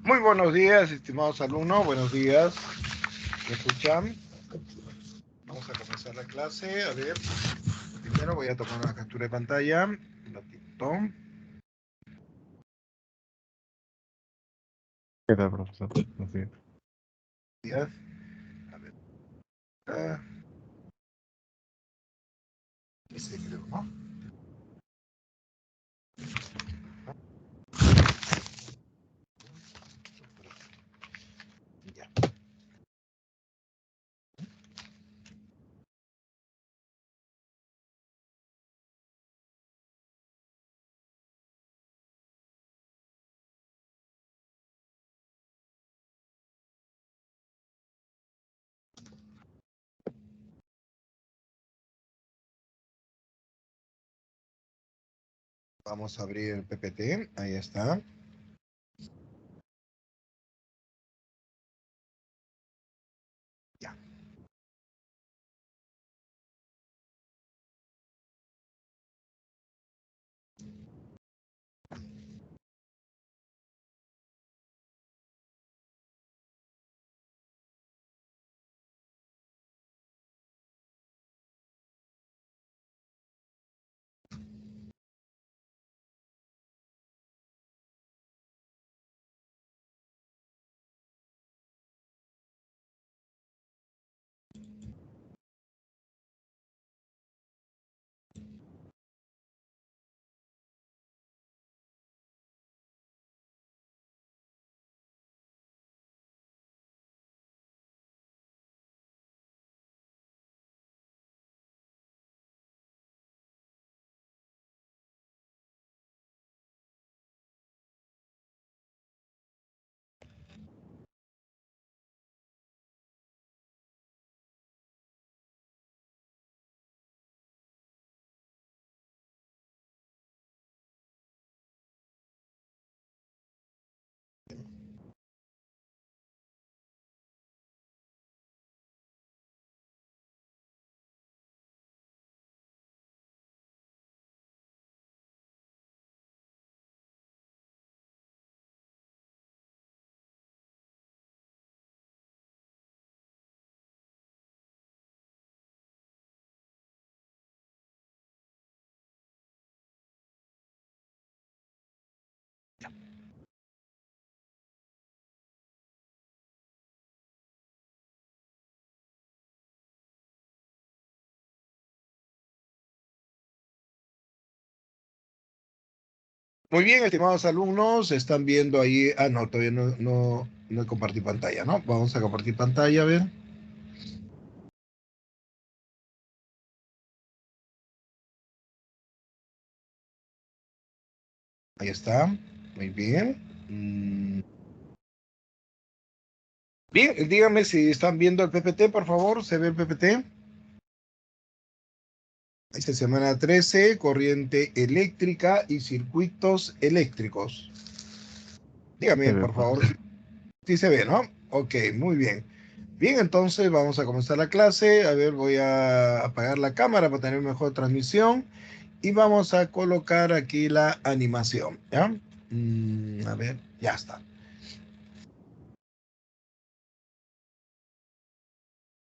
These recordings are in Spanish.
Muy buenos días, estimados alumnos. Buenos días. ¿Me escuchan? Vamos a comenzar la clase. A ver, primero voy a tomar una captura de pantalla. Un ratito. ¿Qué tal, profesor? Buenos días. Días. A ver. Ese creo, ¿no? Ya. Vamos a abrir el PPT. Ahí está. Ya. Muy bien, estimados alumnos. Están viendo ahí. Ah, no, todavía no compartí pantalla, ¿no? Vamos a compartir pantalla, a ver. Ahí está. Muy bien. Bien, díganme si están viendo el PPT, por favor. ¿Se ve el PPT? Esta semana 13, corriente eléctrica y circuitos eléctricos. Se Dígame, ve, por favor. profesor. Sí se ve, ¿no? Ok, muy bien. Bien, entonces vamos a comenzar la clase. A ver, voy a apagar la cámara para tener mejor transmisión. Y vamos a colocar aquí la animación, ¿ya? A ver, ya está.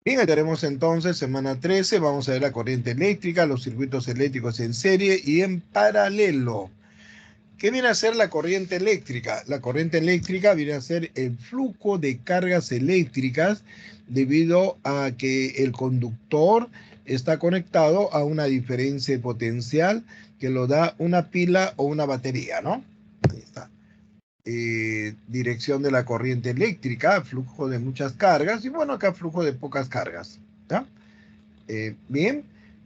Bien, tenemos entonces semana 13, vamos a ver la corriente eléctrica, los circuitos eléctricos en serie y en paralelo. ¿Qué viene a ser la corriente eléctrica? La corriente eléctrica viene a ser el flujo de cargas eléctricas debido a que el conductor está conectado a una diferencia potencial que lo da una pila o una batería, ¿no? Ahí está. Dirección de la corriente eléctrica, flujo de muchas cargas y bueno, acá flujo de pocas cargas. ¿Ya? Bien,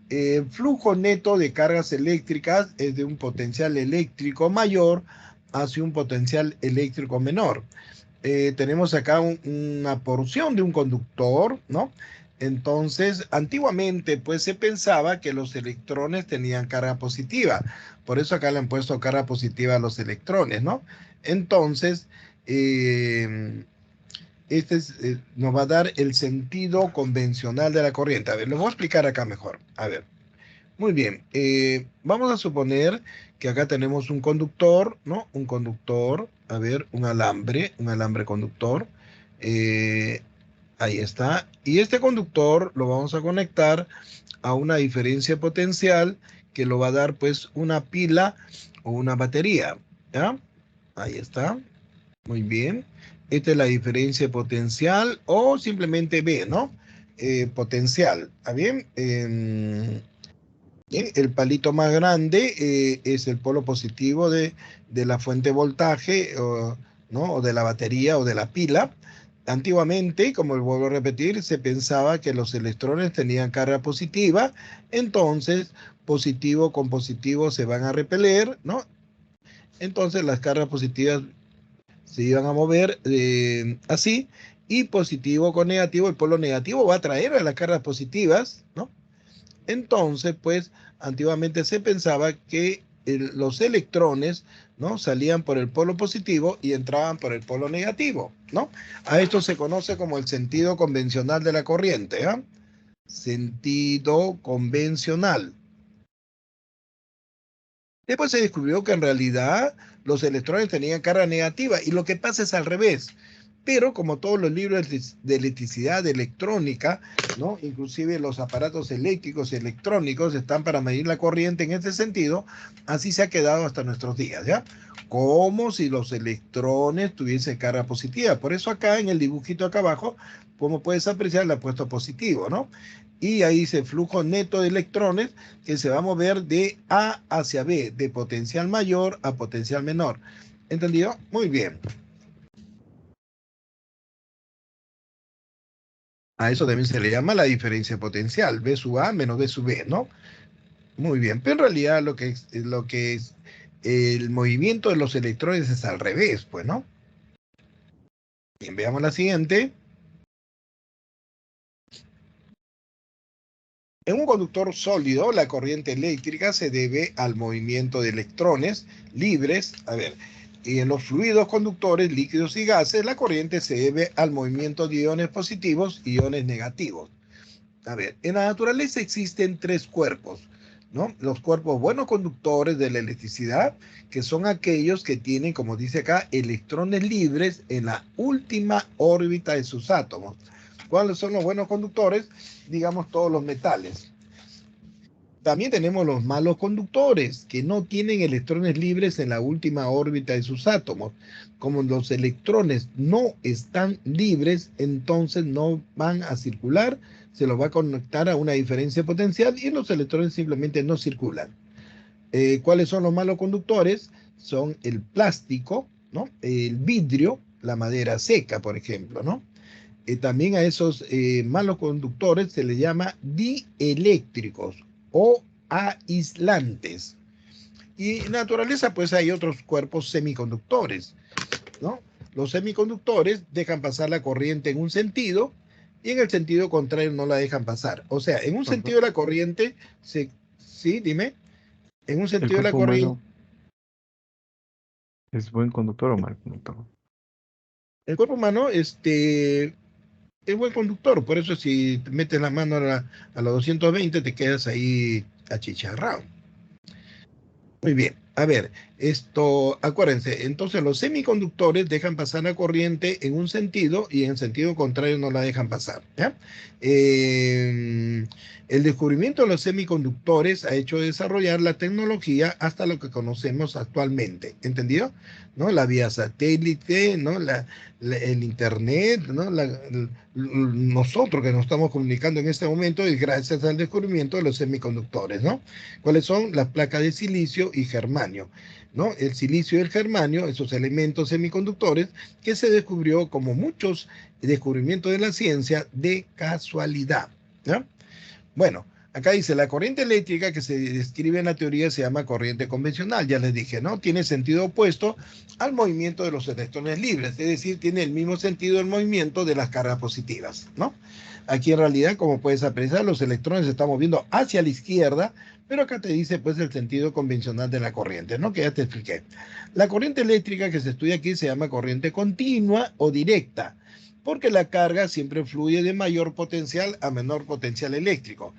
el flujo neto de cargas eléctricas es de un potencial eléctrico mayor hacia un potencial eléctrico menor. Tenemos acá una porción de un conductor, ¿no? Entonces, antiguamente, pues se pensaba que los electrones tenían carga positiva. Por eso acá le han puesto carga positiva a los electrones, ¿no? Entonces, nos va a dar el sentido convencional de la corriente. A ver, lo voy a explicar acá mejor. A ver, Muy bien. Vamos a suponer que acá tenemos un conductor, ¿no? Un conductor, a ver, un alambre conductor. Eh, Ahí está. Y este conductor lo vamos a conectar a una diferencia potencial que lo va a dar pues una pila o una batería. ¿Ya? Ahí está. Muy bien. Esta es la diferencia potencial o simplemente B, ¿no? Potencial. ¿Está bien? Bien, el palito más grande es el polo positivo de la fuente de voltaje, ¿no? O de la batería o de la pila. Antiguamente, como vuelvo a repetir, se pensaba que los electrones tenían carga positiva, entonces positivo con positivo se van a repeler, ¿no? Entonces las cargas positivas se iban a mover así, y positivo con negativo, el polo negativo va a atraer a las cargas positivas, ¿no? Entonces, pues, antiguamente se pensaba que los electrones, ¿no? Salían por el polo positivo y entraban por el polo negativo, ¿no? A esto se conoce como el sentido convencional de la corriente, ¿eh? Sentido convencional. Después se descubrió que en realidad los electrones tenían carga negativa y lo que pasa es al revés. Pero como todos los libros de electricidad, de electrónica, ¿no? Inclusive los aparatos eléctricos y electrónicos están para medir la corriente en este sentido, así se ha quedado hasta nuestros días, ¿ya? Como si los electrones tuviesen carga positiva. Por eso acá en el dibujito acá abajo, como puedes apreciar, le he puesto positivo, ¿no? Y ahí dice flujo neto de electrones que se va a mover de A hacia B, de potencial mayor a potencial menor. ¿Entendido? Muy bien. A eso también se le llama la diferencia potencial, B sub A menos B sub B, ¿no? Muy bien, pero en realidad lo que es el movimiento de los electrones es al revés, pues, ¿no? Bien, veamos la siguiente. En un conductor sólido, la corriente eléctrica se debe al movimiento de electrones libres. A ver, y en los fluidos conductores, líquidos y gases, la corriente se debe al movimiento de iones positivos y iones negativos. A ver, en la naturaleza existen tres cuerpos, ¿no? Los cuerpos buenos conductores de la electricidad, que son aquellos que tienen, como dice acá, electrones libres en la última órbita de sus átomos. ¿Cuáles son los buenos conductores? Digamos todos los metales. También tenemos los malos conductores, que no tienen electrones libres en la última órbita de sus átomos. Como los electrones no están libres, entonces no van a circular, se los va a conectar a una diferencia potencial y los electrones simplemente no circulan. ¿Cuáles son los malos conductores? Son el plástico, ¿no? El vidrio, la madera seca, por ejemplo, ¿no? También a esos malos conductores se les llama dieléctricos o aislantes. Y en naturaleza, pues hay otros cuerpos semiconductores, ¿no? Los semiconductores dejan pasar la corriente en un sentido y en el sentido contrario no la dejan pasar. O sea, en un Perdón. sentido de la corriente, sí, dime, en un ¿El sentido de la cuerpo corriente, humano es buen conductor o mal conductor? el cuerpo humano, es buen conductor, por eso si te metes la mano a los 220 te quedas ahí achicharrado. Muy bien, a ver, acuérdense, entonces los semiconductores dejan pasar la corriente en un sentido y en sentido contrario no la dejan pasar, ¿ya? El descubrimiento de los semiconductores ha hecho desarrollar la tecnología hasta lo que conocemos actualmente, ¿entendido? ¿No? La vía satélite, ¿no? El internet, ¿no? Nosotros que nos estamos comunicando en este momento es gracias al descubrimiento de los semiconductores, ¿no? ¿Cuáles son? Las placas de silicio y germanio, ¿no? El silicio y el germanio, esos elementos semiconductores que se descubrió, como muchos descubrimientos de la ciencia, de casualidad, ¿no? Bueno, acá dice, la corriente eléctrica que se describe en la teoría se llama corriente convencional, ya les dije, ¿no? Tiene sentido opuesto al movimiento de los electrones libres, es decir, tiene el mismo sentido del movimiento de las cargas positivas, ¿no? Aquí en realidad, como puedes apreciar, los electrones se están moviendo hacia la izquierda, pero acá te dice pues el sentido convencional de la corriente, ¿no? Que ya te expliqué. La corriente eléctrica que se estudia aquí se llama corriente continua o directa, porque la carga siempre fluye de mayor potencial a menor potencial eléctrico.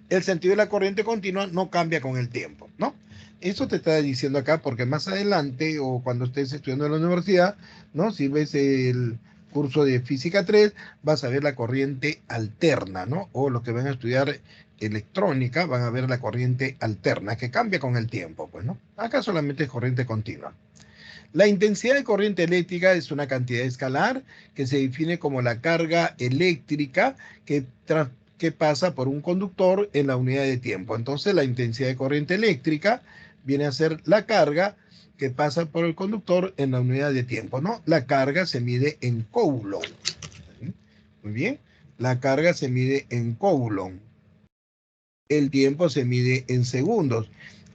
el sentido de la corriente continua no cambia con el tiempo, ¿no? Eso te está diciendo acá porque más adelante o cuando estés estudiando en la universidad, ¿no? Si ves el curso de física 3, vas a ver la corriente alterna, ¿no? O los que van a estudiar electrónica van a ver la corriente alterna que cambia con el tiempo, pues, ¿no? Acá solamente es corriente continua. La intensidad de corriente eléctrica es una cantidad escalar que se define como la carga eléctrica que pasa por un conductor en la unidad de tiempo. Entonces, la intensidad de corriente eléctrica viene a ser la carga que pasa por el conductor en la unidad de tiempo, ¿no? La carga se mide en coulomb. Muy bien. La carga se mide en coulomb. El tiempo se mide en segundos.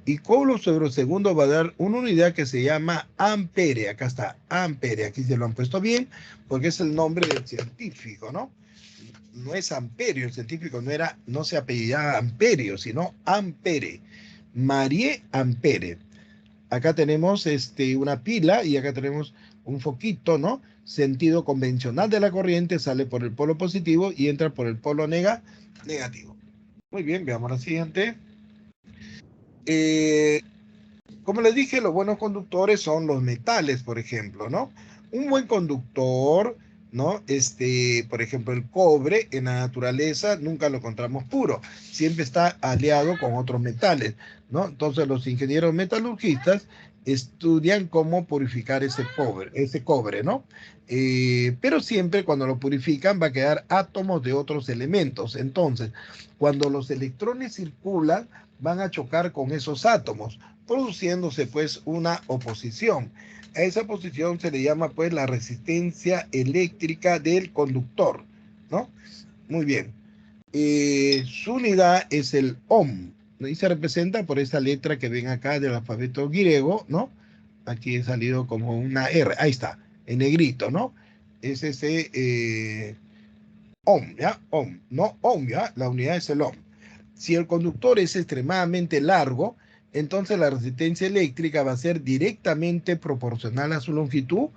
Y coulomb sobre segundo va a dar una unidad que se llama ampere. Acá está, ampere. Aquí se lo han puesto bien porque es el nombre del científico, ¿no? No es Amperio, el científico no se apellidaba Amperio, sino Ampere. Marie Ampere. Acá tenemos una pila y acá tenemos un foquito, ¿no? Sentido convencional de la corriente sale por el polo positivo y entra por el polo negativo. Muy bien, veamos la siguiente. Como les dije, los buenos conductores son los metales, por ejemplo, ¿no? Un buen conductor, ¿no? Por ejemplo, el cobre en la naturaleza nunca lo encontramos puro, siempre está aliado con otros metales, ¿no? Entonces los ingenieros metalurgistas estudian cómo purificar ese cobre, ¿no? Pero siempre cuando lo purifican va a quedar átomos de otros elementos. Entonces, cuando los electrones circulan, van a chocar con esos átomos, produciéndose pues una oposición. A esa oposición se le llama pues la resistencia eléctrica del conductor, ¿no? Muy bien. Su unidad es el ohm, ¿no? Y se representa por esta letra que ven acá del alfabeto griego, ¿no? Aquí he salido como una R, ahí está, en negrito, ¿no? Es ese ohm, ¿ya? Ohm, no ohm, ¿ya? La unidad es el ohm. Si el conductor es extremadamente largo, entonces la resistencia eléctrica va a ser directamente proporcional a su longitud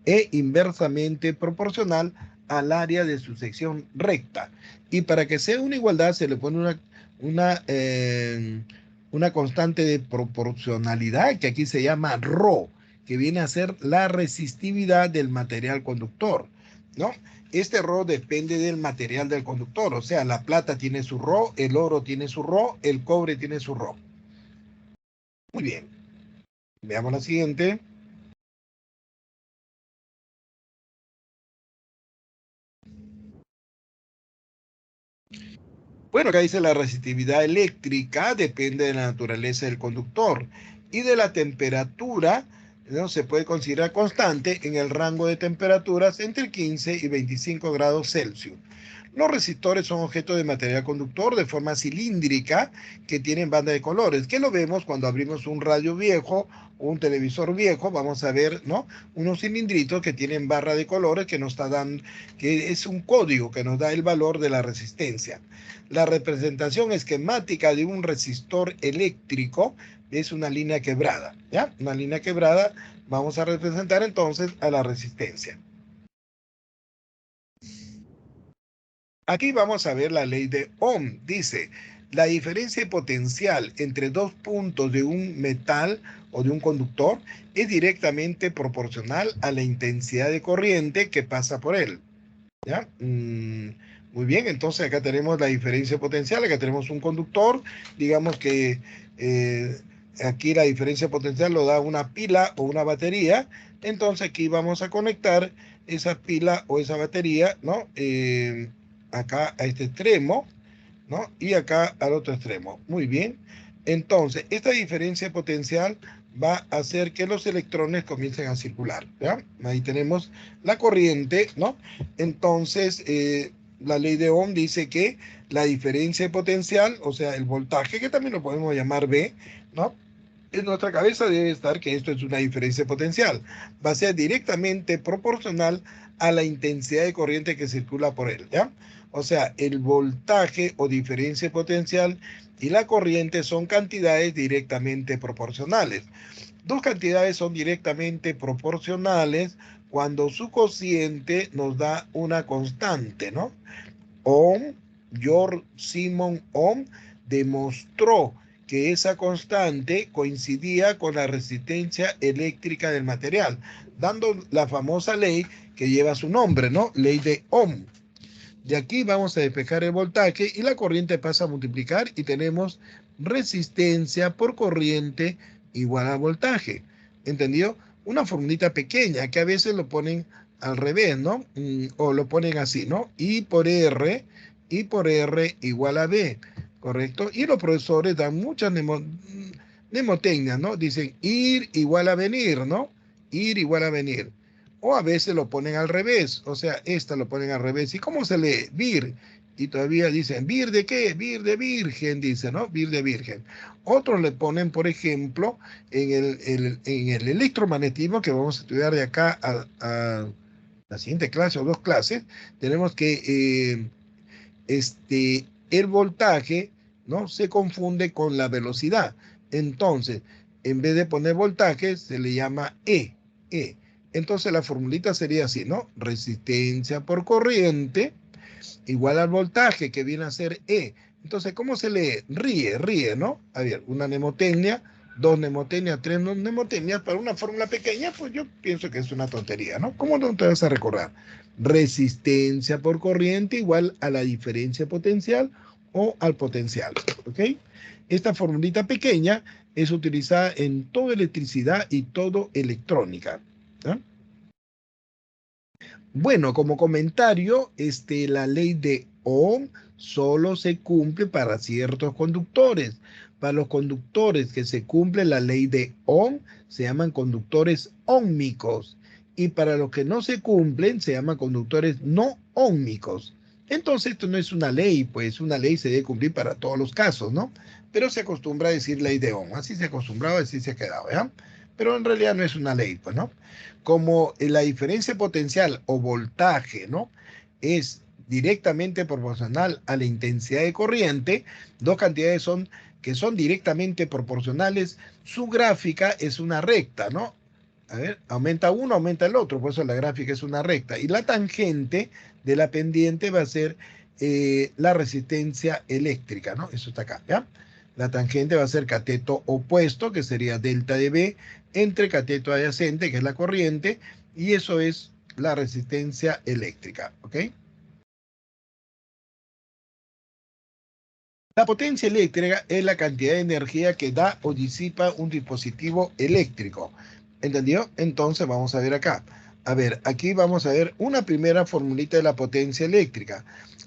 e inversamente proporcional al área de su sección recta. Y para que sea una igualdad se le pone una, eh, una constante de proporcionalidad que aquí se llama ρ, que viene a ser la resistividad del material conductor, ¿no? Este ρ depende del material del conductor, o sea, la plata tiene su ρ, el oro tiene su ρ, el cobre tiene su ρ. Muy bien, veamos la siguiente. Bueno, acá dice la resistividad eléctrica depende de la naturaleza del conductor y de la temperatura, ¿no? Se puede considerar constante en el rango de temperaturas entre 15 y 25 grados Celsius. Los resistores son objetos de material conductor de forma cilíndrica que tienen banda de colores, que lo vemos cuando abrimos un radio viejo o un televisor viejo, vamos a ver, ¿no? Unos cilindritos que tienen barra de colores que nos está dando, que es un código que nos da el valor de la resistencia. La representación esquemática de un resistor eléctrico es una línea quebrada, ¿ya? Una línea quebrada, vamos a representar entonces a la resistencia. Aquí vamos a ver la ley de Ohm. Dice, la diferencia potencial entre dos puntos de un metal o de un conductor es directamente proporcional a la intensidad de corriente que pasa por él. ¿Ya? Muy bien, entonces acá tenemos la diferencia potencial, acá tenemos un conductor, digamos que aquí la diferencia potencial lo da una pila o una batería, entonces aquí vamos a conectar esa pila o esa batería, ¿no? Acá a este extremo, ¿no? Y acá al otro extremo. Muy bien. Entonces, esta diferencia potencial va a hacer que los electrones comiencen a circular, ¿ya? Ahí tenemos la corriente, ¿no? Entonces, la ley de Ohm dice que la diferencia potencial, o sea, el voltaje, que también lo podemos llamar V, ¿no? En nuestra cabeza debe estar que esto es una diferencia potencial. Va a ser directamente proporcional a la intensidad de corriente que circula por él, ¿ya? O sea, el voltaje o diferencia potencial y la corriente son cantidades directamente proporcionales. Dos cantidades son directamente proporcionales cuando su cociente nos da una constante, ¿no? Ohm, George Simon Ohm, demostró que esa constante coincidía con la resistencia eléctrica del material, dando la famosa ley que lleva su nombre, ¿no? Ley de Ohm. De aquí vamos a despejar el voltaje y la corriente pasa a multiplicar y tenemos resistencia por corriente igual al voltaje. ¿Entendido? Una formulita pequeña que a veces lo ponen al revés, ¿no? O lo ponen así, ¿no? I por R igual a B, ¿correcto? Y los profesores dan muchas mnemotecnias, ¿no? Dicen ir igual a venir, ¿no? Ir igual a venir. O a veces lo ponen al revés, o sea, esta lo ponen al revés. ¿Y cómo se lee? Vir. Y todavía dicen, ¿vir de qué? Vir de virgen, dice, ¿no? Vir de virgen. Otros le ponen, por ejemplo, en el electromagnetismo, que vamos a estudiar de acá a la siguiente clase o dos clases, tenemos que el voltaje, ¿no? Se confunde con la velocidad. Entonces, en vez de poner voltaje, se le llama E. Entonces la formulita sería así, ¿no? Resistencia por corriente igual al voltaje, que viene a ser E. Entonces, ¿cómo se lee? Ríe, ¿no? A ver, una mnemotecnia, dos mnemotecnias, tres mnemotecnias para una fórmula pequeña, pues yo pienso que es una tontería, ¿no? ¿Cómo no te vas a recordar? Resistencia por corriente igual a la diferencia potencial o al potencial, ¿ok? Esta formulita pequeña es utilizada en toda electricidad y todo electrónica. ¿Ah? Bueno, como comentario, la ley de Ohm solo se cumple para ciertos conductores. Para los conductores que se cumple la ley de Ohm, se llaman conductores óhmicos. Y para los que no se cumplen, se llaman conductores no óhmicos. Entonces, esto no es una ley, pues una ley se debe cumplir para todos los casos, ¿no? Pero se acostumbra a decir ley de Ohm. Así se acostumbraba, así se ha quedado, ¿ya? Pero en realidad no es una ley, pues, ¿no? Como la diferencia potencial o voltaje, ¿no? Es directamente proporcional a la intensidad de corriente, dos cantidades que son directamente proporcionales, su gráfica es una recta, ¿no? A ver, aumenta uno, aumenta el otro, por eso la gráfica es una recta. Y la tangente de la pendiente va a ser la resistencia eléctrica, ¿no? Eso está acá, ¿ya? La tangente va a ser cateto opuesto, que sería delta de B, entre cateto adyacente, que es la corriente, y eso es la resistencia eléctrica, ¿ok? La potencia eléctrica es la cantidad de energía que da o disipa un dispositivo eléctrico. ¿Entendió? Entonces vamos a ver acá. A ver, aquí vamos a ver una primera formulita de la potencia eléctrica.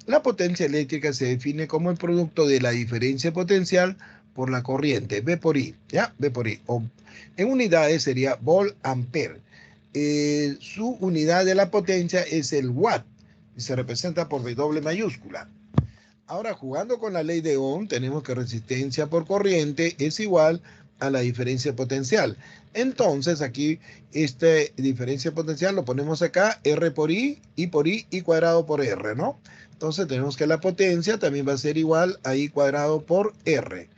La potencia eléctrica se define como el producto de la diferencia potencial por la corriente, V por I, ¿ya? V por I. O en unidades sería volt ampere. Su unidad de la potencia es el watt y se representa por W mayúscula. Ahora, jugando con la ley de Ohm, tenemos que resistencia por corriente es igual a la diferencia potencial. Entonces, aquí, esta diferencia potencial lo ponemos acá, R por I cuadrado por R, ¿no? Entonces, tenemos que la potencia también va a ser igual a I cuadrado por R.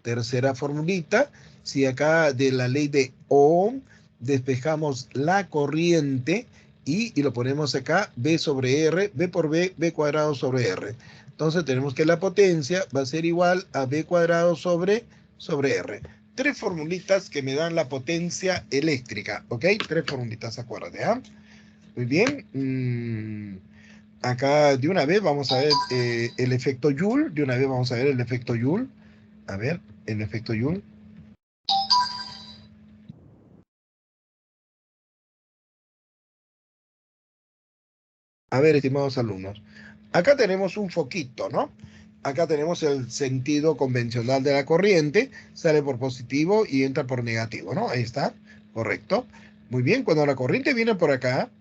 Tercera formulita, si acá de la ley de Ohm despejamos la corriente y lo ponemos acá, B sobre R, B por B, B cuadrado sobre R. Entonces tenemos que la potencia va a ser igual a B cuadrado sobre R. Tres formulitas que me dan la potencia eléctrica, ¿ok? Tres formulitas, acuérdate, ¿ah? Muy bien. Acá de una vez vamos a ver el efecto Joule. De una vez vamos a ver el efecto Joule. A ver, el efecto Joule. A ver, estimados alumnos. Acá tenemos un foquito, ¿no? Acá tenemos el sentido convencional de la corriente, sale por positivo y entra por negativo, ¿no? Ahí está, correcto. Muy bien, cuando la corriente viene por acá,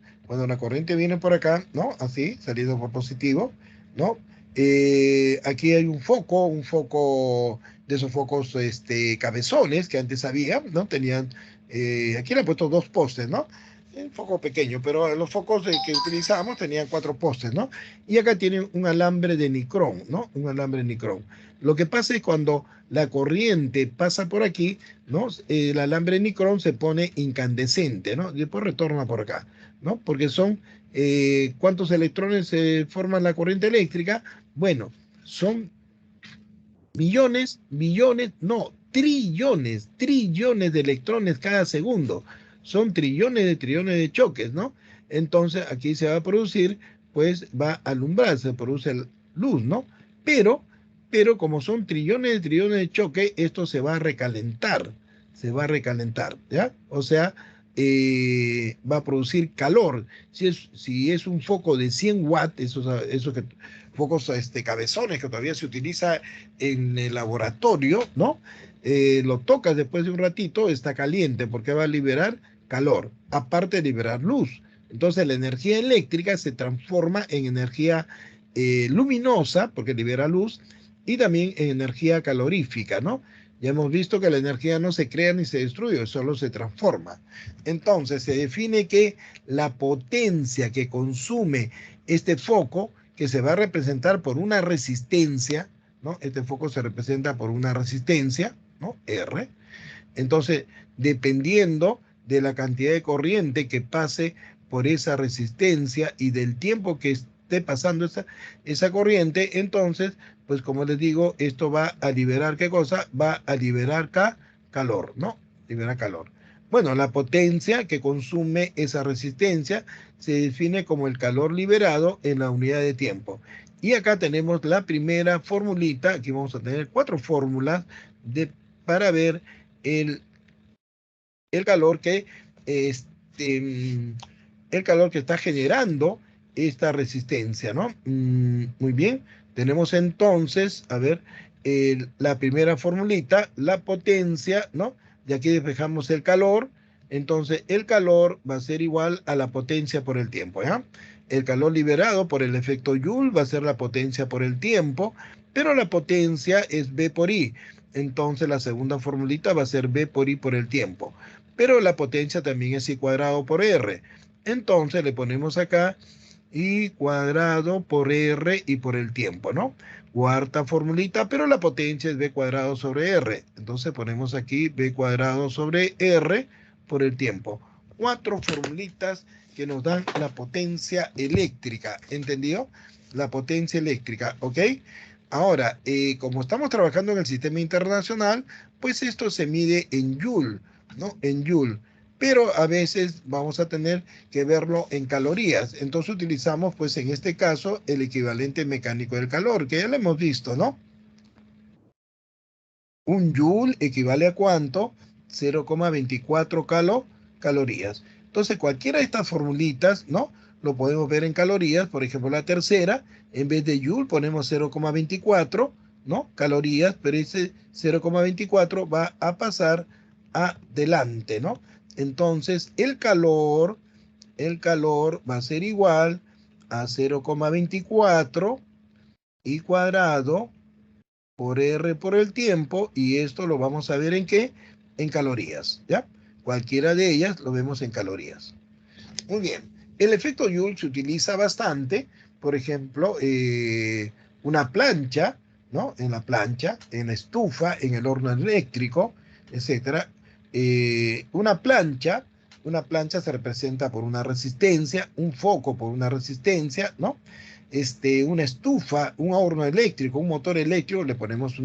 ¿no? Así, saliendo por positivo, ¿no? Aquí hay un foco de esos focos cabezones que antes había, ¿no? Tenían, aquí le han puesto dos postes, ¿no? Un foco pequeño, pero los focos que utilizamos tenían 4 postes, ¿no? Y acá tienen un alambre de nicrón, ¿no? Un alambre de nicrón. Lo que pasa es cuando la corriente pasa por aquí, ¿no? El alambre de nicrón se pone incandescente, ¿no? Después retorna por acá, ¿no? Porque son, ¿cuántos electrones forman la corriente eléctrica? Bueno, son millones, millones, no, trillones, trillones de electrones cada segundo. Son trillones de choques, ¿no? Entonces aquí se va a producir, pues va a alumbrar, se produce luz, ¿no? Pero como son trillones de choques, esto se va a recalentar, ¿ya? O sea, va a producir calor. Si es un foco de 100 watts, esos focos cabezones que todavía se utiliza en el laboratorio, ¿no? Lo tocas después de un ratito, está caliente porque va a liberar calor, aparte de liberar luz. Entonces la energía eléctrica se transforma en energía luminosa, porque libera luz, y también en energía calorífica, ¿no? Ya hemos visto que la energía no se crea ni se destruye, solo se transforma. Entonces se define que la potencia que consume este foco, que se va a representar por una resistencia, ¿no? Este foco se representa por una resistencia, ¿no? R. Entonces, dependiendo de la cantidad de corriente que pase por esa resistencia y del tiempo que esté pasando esa corriente, entonces, pues como les digo, esto va a liberar, ¿qué cosa? Va a liberar calor, ¿no? Libera calor. Bueno, la potencia que consume esa resistencia se define como el calor liberado en la unidad de tiempo. Y acá tenemos la primera formulita, aquí vamos a tener 4 fórmulas para ver el, el calor que este, el calor que está generando esta resistencia, ¿no? Muy bien, tenemos entonces, a ver, la primera formulita, la potencia, ¿no? De aquí despejamos el calor, entonces el calor va a ser igual a la potencia por el tiempo, ¿ya? El calor liberado por el efecto Joule va a ser la potencia por el tiempo, pero la potencia es V por I. Entonces la segunda formulita va a ser V por I por el tiempo. Pero la potencia también es I cuadrado por R. Entonces le ponemos acá I cuadrado por R y por el tiempo, ¿no? Cuarta formulita, pero la potencia es V cuadrado sobre R. Entonces ponemos aquí V cuadrado sobre R por el tiempo. 4 formulitas que nos dan la potencia eléctrica, ¿entendido? La potencia eléctrica, ¿ok? Ahora, como estamos trabajando en el sistema internacional, pues esto se mide en Joule, ¿no? En Joule. Pero a veces vamos a tener que verlo en calorías. Entonces utilizamos, pues en este caso, el equivalente mecánico del calor, que ya lo hemos visto, ¿no? Un Joule equivale a ¿cuánto? 0,24 calorías. Entonces, cualquiera de estas formulitas, ¿no? Lo podemos ver en calorías. Por ejemplo, la tercera, en vez de Joule ponemos 0,24, ¿no? Calorías, pero ese 0,24 va a pasar adelante, ¿no? Entonces, el calor va a ser igual a 0,24 I cuadrado por R por el tiempo, y esto lo vamos a ver en qué, en calorías, ¿ya? Cualquiera de ellas lo vemos en calorías. Muy bien, el efecto Joule se utiliza bastante, por ejemplo, una plancha, ¿no? En la plancha, en la estufa, en el horno eléctrico, etcétera. Una plancha se representa por una resistencia, un foco por una resistencia, ¿no? Una estufa, un horno eléctrico, un motor eléctrico, le ponemos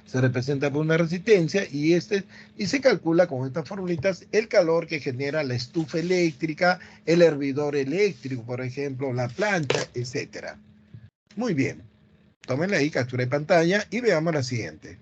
se representa por una resistencia, y se calcula con estas formulitas el calor que genera la estufa eléctrica, el hervidor eléctrico, por ejemplo, la plancha, etcétera. Muy bien, tómenle ahí captura de pantalla y veamos la siguiente.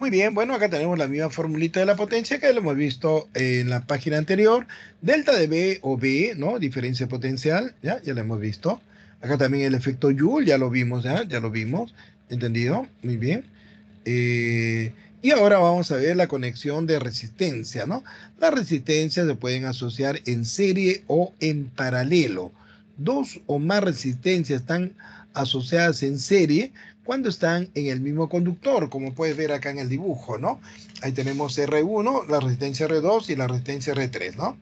Muy bien, bueno, acá tenemos la misma formulita de la potencia que lo hemos visto en la página anterior. Delta de B o B, ¿no? Diferencia potencial, ya lo hemos visto. Acá también el efecto Joule, ya lo vimos, ya lo vimos. ¿Entendido? Muy bien. Y ahora vamos a ver la conexión de resistencia, ¿no? Las resistencias se pueden asociar en serie o en paralelo. Dos o más resistencias están asociadas en serie cuando están en el mismo conductor, como puedes ver acá en el dibujo, ¿no? Ahí tenemos R1, la resistencia R2 y la resistencia R3, ¿no?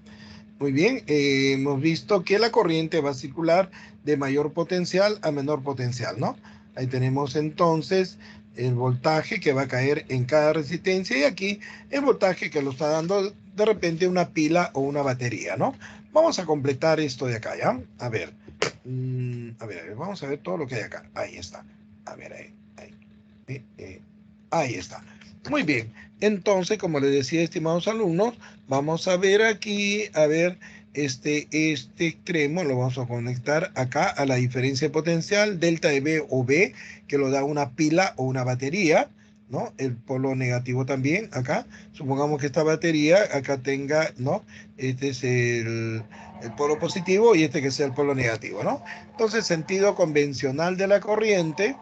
Muy bien, hemos visto que la corriente va a circular de mayor potencial a menor potencial, ¿no? Ahí tenemos entonces el voltaje que va a caer en cada resistencia y aquí el voltaje que lo está dando de repente una pila o una batería, ¿no? Vamos a completar esto de acá, ¿ya? A ver, a ver, vamos a ver todo lo que hay acá. Ahí está. A ver, ahí está. Muy bien. Entonces, como les decía, estimados alumnos, vamos a ver aquí, a ver, este extremo lo vamos a conectar acá a la diferencia potencial, delta de B o B, que lo da una pila o una batería, ¿no? El polo negativo también, acá. Supongamos que esta batería acá tenga, ¿no? Este es el polo positivo y este que sea el polo negativo, ¿no? Entonces, sentido convencional de la corriente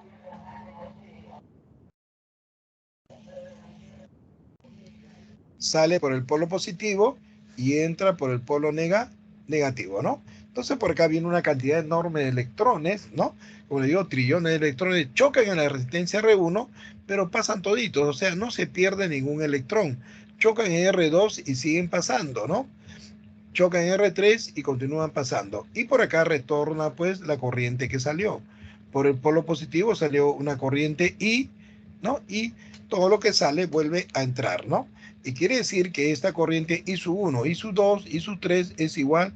sale por el polo positivo y entra por el polo negativo, ¿no? Entonces por acá viene una cantidad enorme de electrones, ¿no? Como le digo, trillones de electrones chocan en la resistencia R1, pero pasan toditos, o sea, no se pierde ningún electrón. Chocan en R2 y siguen pasando, ¿no? Chocan en R3 y continúan pasando. Y por acá retorna pues la corriente que salió. Por el polo positivo salió una corriente I, ¿no? Y todo lo que sale vuelve a entrar, ¿no? Y quiere decir que esta corriente I sub 1, I sub 2, I sub 3 es igual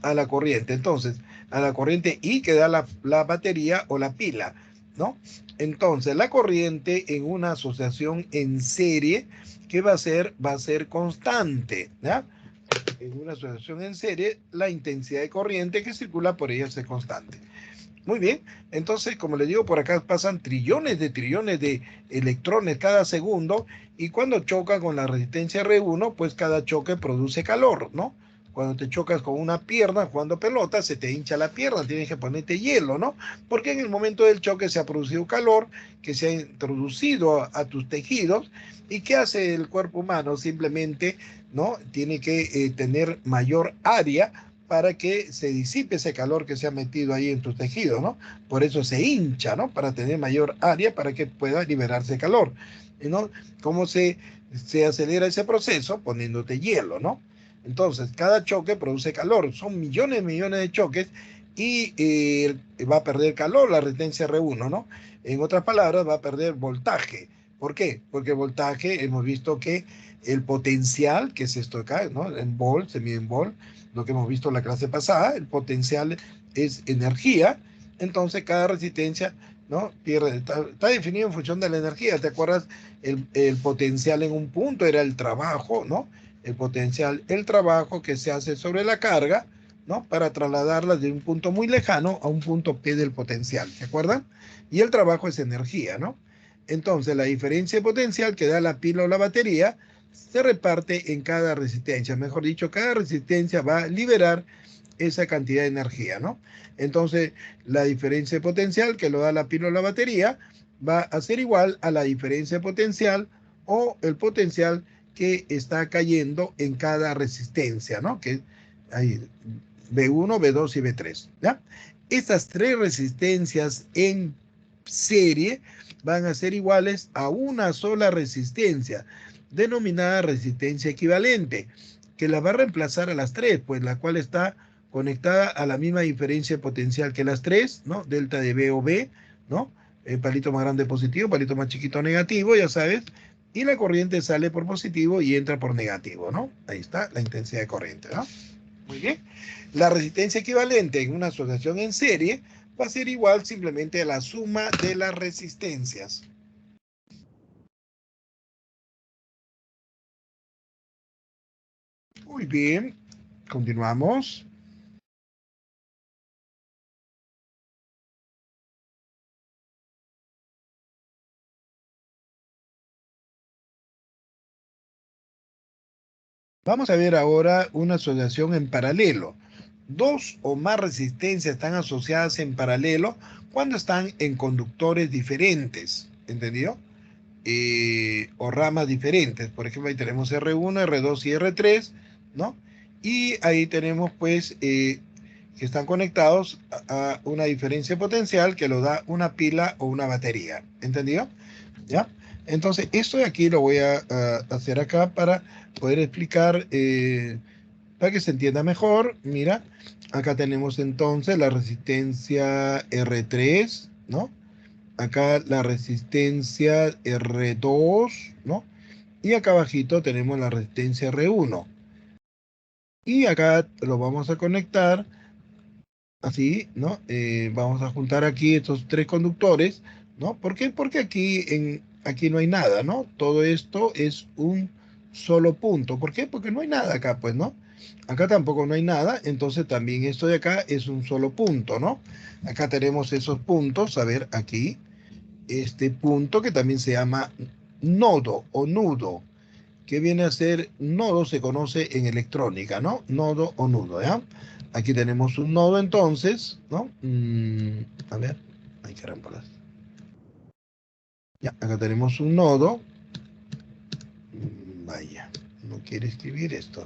a la corriente. Entonces, a la corriente I que da la batería o la pila, ¿no? Entonces, la corriente en una asociación en serie, ¿qué va a ser? Va a ser constante, ¿ya? En una asociación en serie, la intensidad de corriente que circula por ella es constante. Muy bien, entonces, como les digo, por acá pasan trillones de electrones cada segundo y cuando chocan con la resistencia R1, pues cada choque produce calor, ¿no? Cuando te chocas con una pierna jugando pelota, se te hincha la pierna, tienes que ponerte hielo, ¿no? Porque en el momento del choque se ha producido calor que se ha introducido a tus tejidos. ¿Y qué hace el cuerpo humano? Simplemente, ¿no? Tiene que tener mayor área para que se disipe ese calor que se ha metido ahí en tus tejidos, ¿no? Por eso se hincha, ¿no? Para tener mayor área para que pueda liberarse calor, ¿no? ¿Cómo se acelera ese proceso? Poniéndote hielo, ¿no? Entonces, cada choque produce calor. Son millones y millones de choques y va a perder calor la resistencia R1, ¿no? En otras palabras, va a perder voltaje. ¿Por qué? Porque el voltaje, hemos visto que el potencial, que es esto acá, ¿no? En volt, se mide en volt, lo que hemos visto en la clase pasada, el potencial es energía, entonces cada resistencia, ¿no? Pierde, está definido en función de la energía, ¿te acuerdas? El potencial en un punto era el trabajo, ¿no? El potencial, el trabajo que se hace sobre la carga, ¿no? Para trasladarla de un punto muy lejano a un punto P del potencial, ¿se acuerdan? Y el trabajo es energía, ¿no? Entonces la diferencia de potencial que da la pila o la batería se reparte en cada resistencia. Mejor dicho, cada resistencia va a liberar esa cantidad de energía, ¿no? Entonces, la diferencia de potencial que lo da la pila o la batería va a ser igual a la diferencia de potencial o el potencial que está cayendo en cada resistencia, ¿no? Que hay B1, B2 y B3, ¿ya? Estas tres resistencias en serie van a ser iguales a una sola resistencia, denominada resistencia equivalente, que la va a reemplazar a las tres, pues la cual está conectada a la misma diferencia potencial que las tres, ¿no? Delta de B o B, ¿no? El palito más grande positivo, palito más chiquito negativo, ya sabes, y la corriente sale por positivo y entra por negativo, ¿no? Ahí está la intensidad de corriente, ¿no? Muy bien. La resistencia equivalente en una asociación en serie va a ser igual simplemente a la suma de las resistencias. Muy bien, continuamos. Vamos a ver ahora una asociación en paralelo. Dos o más resistencias están asociadas en paralelo cuando están en conductores diferentes. ¿Entendido? o ramas diferentes. Por ejemplo, ahí tenemos R1, R2 y R3, ¿no? Y ahí tenemos, pues, que están conectados a una diferencia potencial que lo da una pila o una batería. ¿Entendido? ¿Ya? Entonces, esto de aquí lo voy a hacer acá para poder explicar, para que se entienda mejor. Mira, acá tenemos entonces la resistencia R3, ¿no? Acá la resistencia R2, ¿no? Y acá abajito tenemos la resistencia R1. Y acá lo vamos a conectar así, ¿no? Vamos a juntar aquí estos tres conductores, ¿no? ¿Por qué? Porque aquí no hay nada, ¿no? Todo esto es un solo punto. ¿Por qué? Porque no hay nada acá, pues, ¿no? Acá tampoco no hay nada, entonces también esto de acá es un solo punto, ¿no? Acá tenemos esos puntos, a ver, aquí, este punto que también se llama nodo o nudo. ¿Qué viene a ser nodo? Se conoce en electrónica, ¿no? Nodo o nudo, ¿ya? Aquí tenemos un nodo entonces, ¿no? A ver, ay caramba. Ya, acá tenemos un nodo. Vaya, no quiere escribir esto.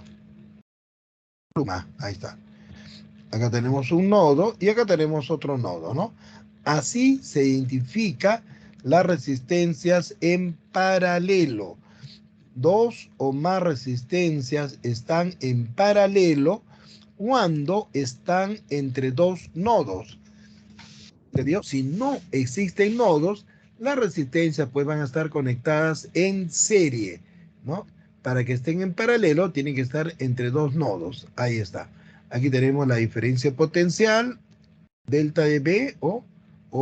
Ahí está. Acá tenemos un nodo y acá tenemos otro nodo, ¿no? Así se identifica las resistencias en paralelo. Dos o más resistencias están en paralelo cuando están entre dos nodos. ¿Entendió? Si no existen nodos, las resistencias pues van a estar conectadas en serie, ¿no? Para que estén en paralelo, tienen que estar entre dos nodos. Ahí está. Aquí tenemos la diferencia potencial, delta de B o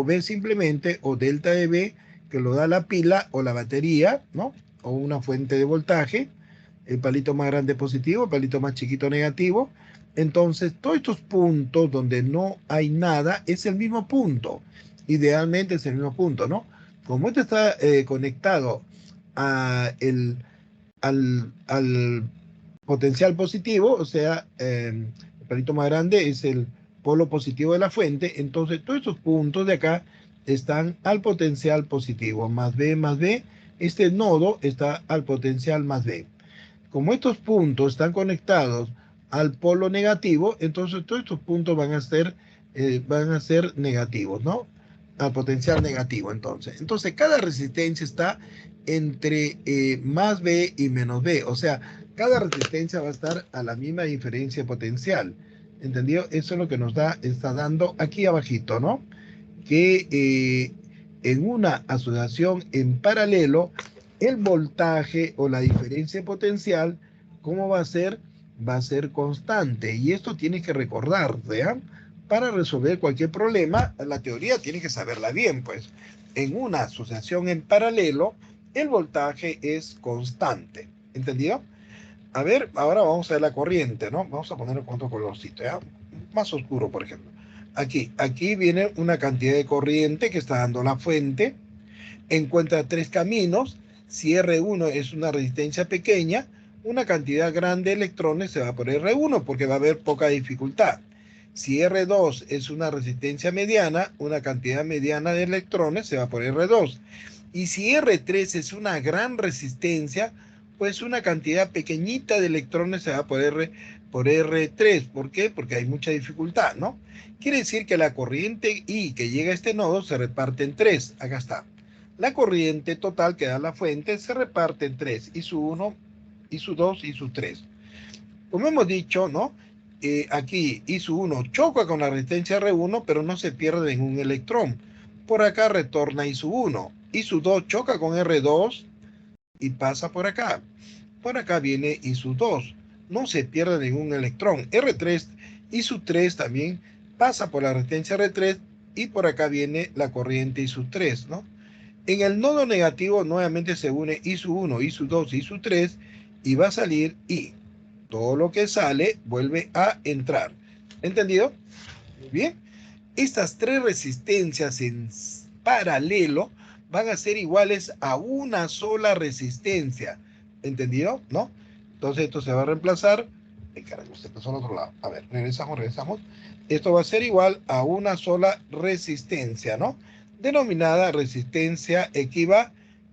B simplemente, o delta de B, que lo da la pila o la batería, ¿no? O una fuente de voltaje. El palito más grande positivo, el palito más chiquito negativo. Entonces, todos estos puntos donde no hay nada es el mismo punto. Idealmente es el mismo punto, ¿no? Como este está conectado a al potencial positivo, o sea, el palito más grande es el polo positivo de la fuente, entonces todos estos puntos de acá están al potencial positivo, más B, este nodo está al potencial más B. Como estos puntos están conectados al polo negativo, entonces todos estos puntos van a ser negativos, ¿no? Al potencial negativo, entonces. Entonces, cada resistencia está entre más B y menos B. O sea, cada resistencia va a estar a la misma diferencia potencial. ¿Entendido? Eso es lo que nos está dando aquí abajito, ¿no? Que en una asociación en paralelo, el voltaje o la diferencia potencial, ¿cómo va a ser? Va a ser constante. Y esto tienes que recordar, ¿vean? Para resolver cualquier problema, la teoría tienes que saberla bien, pues. En una asociación en paralelo, el voltaje es constante. ¿Entendido? A ver, ahora vamos a ver la corriente, ¿no? Vamos a poner otro colorcito, ¿ya? Más oscuro, por ejemplo. Aquí viene una cantidad de corriente que está dando la fuente. Encuentra tres caminos. Si R1 es una resistencia pequeña, una cantidad grande de electrones se va por R1 porque va a haber poca dificultad. Si R2 es una resistencia mediana, una cantidad mediana de electrones se va por R2. Y si R3 es una gran resistencia, pues una cantidad pequeñita de electrones se va por R3. ¿Por qué? Porque hay mucha dificultad, ¿no? Quiere decir que la corriente I que llega a este nodo se reparte en tres. Acá está. La corriente total que da la fuente se reparte en tres. I sub 1, I sub 2, I sub 3. Como hemos dicho, ¿no? Aquí I sub 1 choca con la resistencia R1, pero no se pierde ningún electrón. Por acá retorna I sub 1. I sub 2 choca con R2 y pasa por acá. Por acá viene I sub 2. No se pierde ningún electrón. R3, I sub 3 también pasa por la resistencia R3 y por acá viene la corriente I sub 3, ¿no? En el nodo negativo nuevamente se une I sub 1, I sub 2, I sub 3 y va a salir I. Todo lo que sale vuelve a entrar. ¿Entendido? Muy bien. Estas tres resistencias en paralelo van a ser iguales a una sola resistencia. ¿Entendido? ¿No? Entonces esto se va a reemplazar. Carajo, se pasó al otro lado. A ver, regresamos. Esto va a ser igual a una sola resistencia, ¿no? Denominada resistencia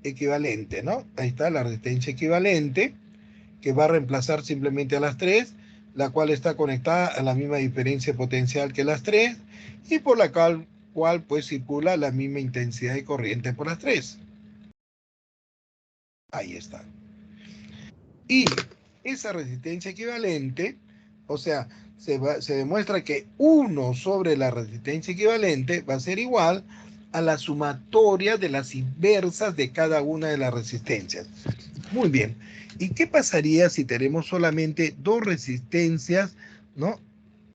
equivalente, ¿no? Ahí está la resistencia equivalente, que va a reemplazar simplemente a las 3, la cual está conectada a la misma diferencia potencial que las 3, y por la cual pues circula la misma intensidad de corriente por las 3. Ahí está. Y esa resistencia equivalente, o sea, se demuestra que 1 sobre la resistencia equivalente va a ser igual a la sumatoria de las inversas de cada una de las resistencias. Muy bien. ¿Y qué pasaría si tenemos solamente dos resistencias, ¿no?,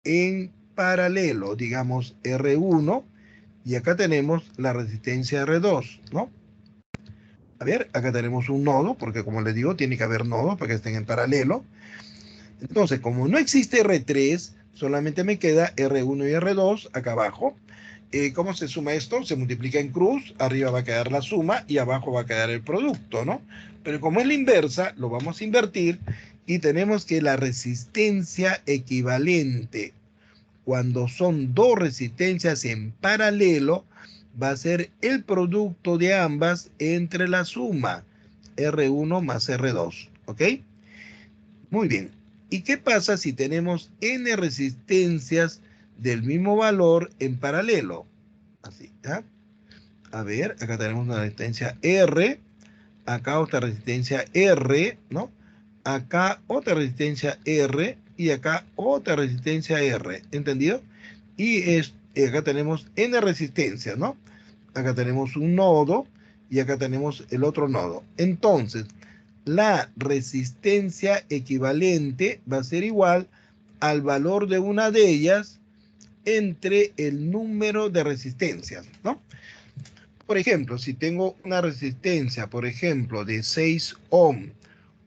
en paralelo? Digamos R1 y acá tenemos la resistencia R2, ¿no? A ver, acá tenemos un nodo, porque como les digo, tiene que haber nodos para que estén en paralelo. Entonces, como no existe R3, solamente me queda R1 y R2 acá abajo. ¿Cómo se suma esto? Se multiplica en cruz, arriba va a quedar la suma y abajo va a quedar el producto, ¿no? Pero como es la inversa, lo vamos a invertir y tenemos que la resistencia equivalente, cuando son dos resistencias en paralelo, va a ser el producto de ambas entre la suma R1 más R2, ¿ok? Muy bien. ¿Y qué pasa si tenemos n resistencias del mismo valor en paralelo? Así, ¿ya? A ver, acá tenemos una resistencia R, acá otra resistencia R, ¿no? Acá otra resistencia R y acá otra resistencia R, ¿entendido? Y acá tenemos n resistencias, ¿no? Acá tenemos un nodo y acá tenemos el otro nodo. Entonces, la resistencia equivalente va a ser igual al valor de una de ellas entre el número de resistencias, ¿no? Por ejemplo, si tengo una resistencia, por ejemplo, de 6 ohm,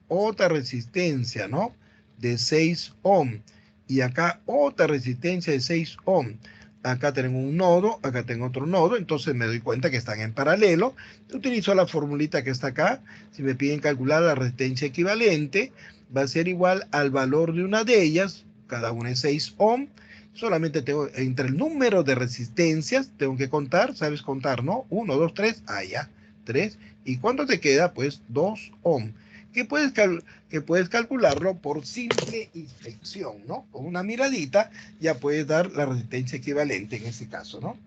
otra resistencia, ¿no?, de 6 ohm, y acá otra resistencia de 6 ohm. Acá tengo un nodo, acá tengo otro nodo, entonces me doy cuenta que están en paralelo. Utilizo la formulita que está acá. Si me piden calcular la resistencia equivalente, va a ser igual al valor de una de ellas, cada una es 6 ohm. Solamente tengo, entre el número de resistencias, tengo que contar, ¿sabes contar, no? 1, 2, 3, ya, 3. ¿Y cuánto te queda? Pues 2 ohm. Que puedes calcularlo por simple inspección, ¿no? Con una miradita ya puedes dar la resistencia equivalente en este caso, ¿no?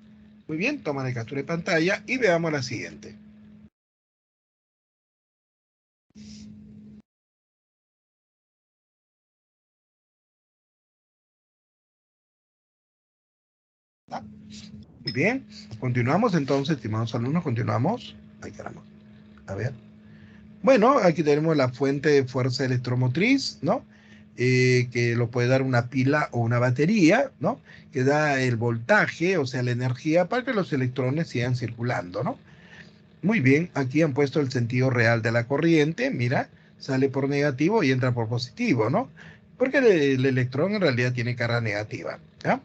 Muy bien, toma de captura de pantalla y veamos la siguiente. Muy bien, continuamos entonces, estimados alumnos, continuamos. Ay, caramba. A ver. Bueno, aquí tenemos la fuente de fuerza electromotriz, ¿no? Que lo puede dar una pila o una batería, ¿no? Que da el voltaje, o sea, la energía para que los electrones sigan circulando, ¿no? Muy bien, aquí han puesto el sentido real de la corriente, mira, sale por negativo y entra por positivo, ¿no? Porque el electrón en realidad tiene carga negativa, ¿ya?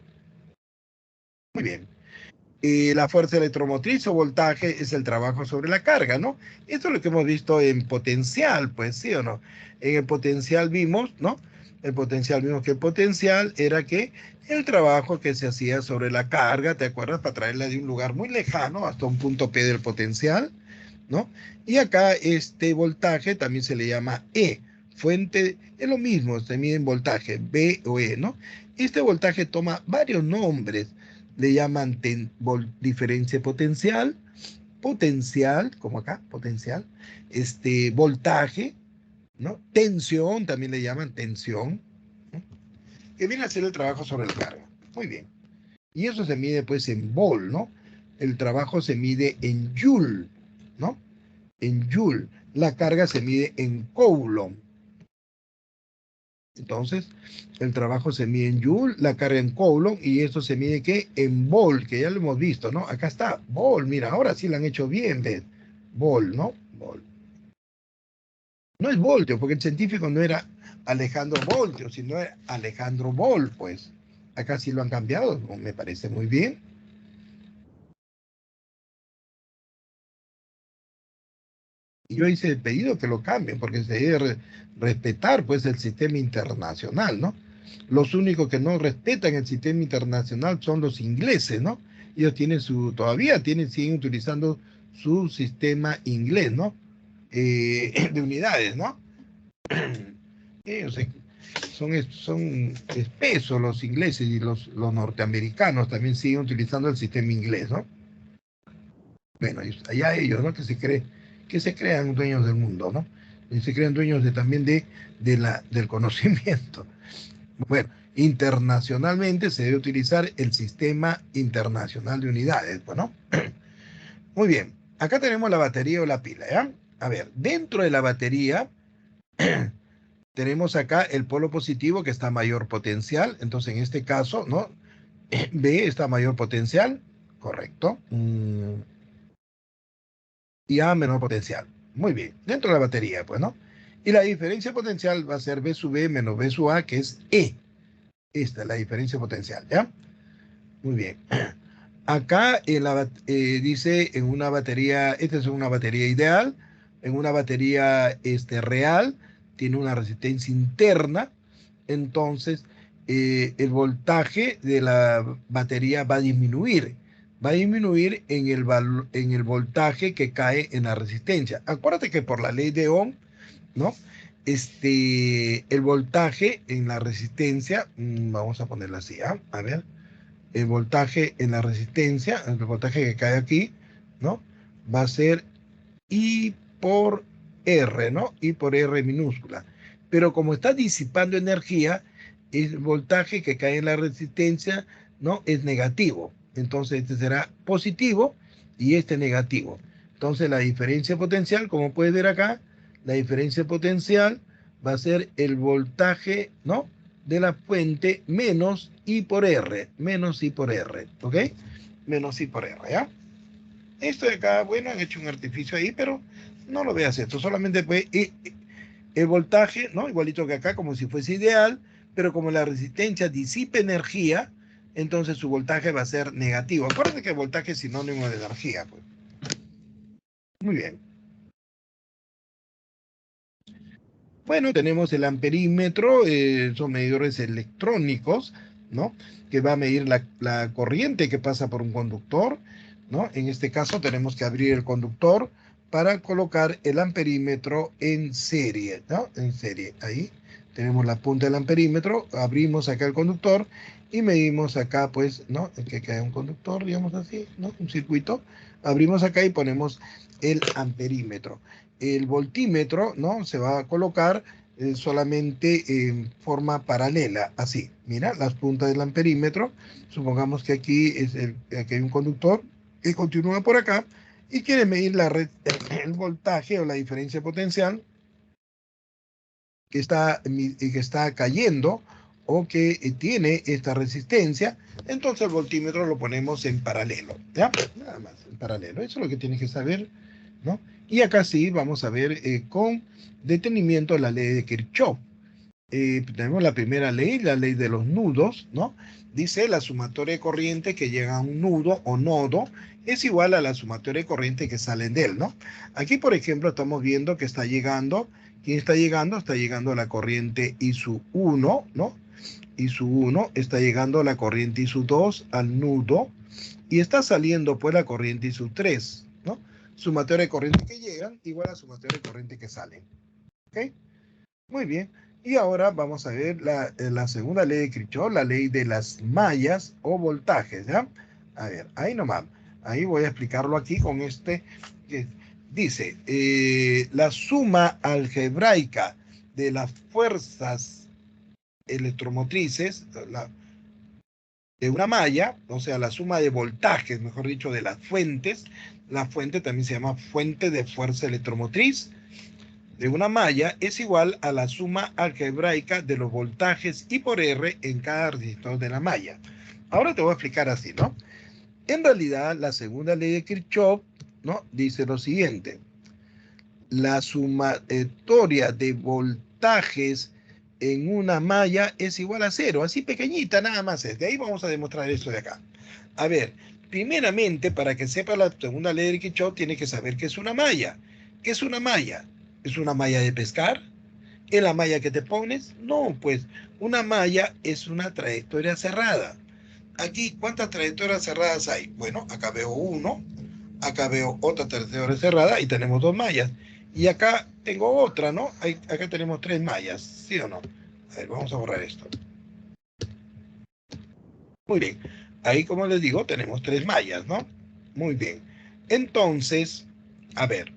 Muy bien. La fuerza electromotriz o voltaje es el trabajo sobre la carga, ¿no? Esto es lo que hemos visto en potencial, pues, ¿sí o no? En el potencial vimos, ¿no? El potencial vimos que el potencial era que el trabajo que se hacía sobre la carga, ¿te acuerdas? Para traerla de un lugar muy lejano hasta un punto P del potencial, ¿no? Y acá este voltaje también se le llama E. Fuente, es lo mismo, se mide en voltaje, B o E, ¿no? Este voltaje toma varios nombres. Le llaman diferencia potencial, potencial, como acá, potencial, voltaje, ¿no? Tensión, también le llaman tensión, ¿no? Que viene a hacer el trabajo sobre la carga. Muy bien. Y eso se mide pues en vol, ¿no? El trabajo se mide en joule, ¿no? En joule. La carga se mide en coulomb. Entonces, el trabajo se mide en joule, la carga en coulomb, y esto se mide ¿qué? En volt, que ya lo hemos visto, ¿no? Acá está, volt, mira, ahora sí lo han hecho bien, ¿ves? Volt, ¿no? Volt. No es voltio, porque el científico no era Alejandro Voltio, sino era Alejandro Volt, pues. Acá sí lo han cambiado, me parece muy bien. Y yo hice el pedido que lo cambien, porque se debe respetar, pues, el sistema internacional, ¿no? Los únicos que no respetan el sistema internacional son los ingleses, ¿no? Ellos tienen todavía siguen utilizando su sistema inglés, ¿no? De unidades, ¿no? Ellos son espesos los ingleses y los norteamericanos también siguen utilizando el sistema inglés, ¿no? Bueno, allá ellos, ¿no? Que se crean dueños del mundo, ¿no? Y se crean dueños también del conocimiento. Bueno, internacionalmente se debe utilizar el sistema internacional de unidades, pues, ¿no? Muy bien, acá tenemos la batería o la pila, ¿ya? A ver, dentro de la batería tenemos acá el polo positivo que está a mayor potencial, entonces en este caso, ¿no? B está a mayor potencial, correcto, y A menor potencial. Muy bien, dentro de la batería, pues, ¿no? Y la diferencia potencial va a ser B sub B menos B sub A, que es E. Esta es la diferencia potencial, ¿ya? Muy bien. Acá dice en una batería, esta es una batería ideal, en una batería real, tiene una resistencia interna, entonces el voltaje de la batería va a disminuir en el voltaje que cae en la resistencia. Acuérdate que por la ley de Ohm, ¿no? El voltaje en la resistencia, vamos a ponerla así, ¿ah? A ver, el voltaje en la resistencia, el voltaje que cae aquí, ¿no? Va a ser I por R, ¿no? I por R minúscula. Pero como está disipando energía, el voltaje que cae en la resistencia, ¿no? Es negativo. Entonces este será positivo y este negativo. Entonces la diferencia potencial, como puedes ver acá, la diferencia potencial va a ser el voltaje, ¿no? De la fuente menos I por R, ¿ok? Menos I por R, ¿ya? Esto de acá, bueno, han hecho un artificio ahí, pero no lo veas esto, solamente pues el voltaje, ¿no? Igualito que acá, como si fuese ideal, pero como la resistencia disipa energía, entonces su voltaje va a ser negativo. Acuérdense que el voltaje es sinónimo de energía, pues. Muy bien. Bueno, tenemos el amperímetro, son medidores electrónicos, ¿no? Que va a medir la corriente que pasa por un conductor, ¿no? En este caso tenemos que abrir el conductor para colocar el amperímetro en serie, ¿no? En serie, ahí tenemos la punta del amperímetro, abrimos acá el conductor y medimos acá, pues, ¿no? Que cae un conductor, digamos así, ¿no? Un circuito, abrimos acá y ponemos el amperímetro. El voltímetro, ¿no? Se va a colocar solamente en forma paralela, así. Mira, las puntas del amperímetro. Supongamos que aquí, aquí hay un conductor que continúa por acá y quiere medir el voltaje o la diferencia potencial que está cayendo o que tiene esta resistencia. Entonces el voltímetro lo ponemos en paralelo, ¿ya? Nada más, en paralelo. Eso es lo que tienes que saber, ¿no? Y acá sí vamos a ver con detenimiento la ley de Kirchhoff. Tenemos la primera ley, la ley de los nudos, ¿no? Dice la sumatoria de corriente que llega a un nudo o nodo es igual a la sumatoria de corriente que salen de él, ¿no? Aquí, por ejemplo, estamos viendo que está llegando, ¿quién está llegando? Está llegando la corriente I sub 1, ¿no? I sub 1, está llegando la corriente I sub 2 al nudo y está saliendo pues la corriente I sub 3, ¿no? Sumatoria de corriente que llegan igual a sumatoria de corriente que salen, ¿ok? Muy bien. Y ahora vamos a ver la segunda ley de Kirchhoff, la ley de las mallas o voltajes, ¿ya? A ver, ahí nomás. Ahí voy a explicarlo aquí con que dice, la suma algebraica de las fuerzas electromotrices de una malla, o sea, la suma de voltajes, mejor dicho, de las fuentes. La fuente también se llama fuente de fuerza electromotriz de una malla es igual a la suma algebraica de los voltajes I por R en cada resistor de la malla. Ahora te voy a explicar así, ¿no? En realidad, la segunda ley de Kirchhoff, ¿no? Dice lo siguiente. La sumatoria de voltajes en una malla es igual a cero, así pequeñita nada más es. De ahí vamos a demostrar esto de acá. A ver, primeramente, para que sepa la segunda ley de Kirchhoff, tiene que saber qué es una malla. ¿Qué es una malla? ¿Es una malla de pescar? ¿Es la malla que te pones? No, pues una malla es una trayectoria cerrada. Aquí, ¿cuántas trayectorias cerradas hay? Bueno, acá veo 1, Acá veo otra tercera cerrada y tenemos 2 mallas. Y acá tengo otra, ¿no? Acá tenemos 3 mallas, ¿sí o no? A ver, vamos a borrar esto. Muy bien. Ahí, como les digo, tenemos 3 mallas, ¿no? Muy bien. Entonces, a ver,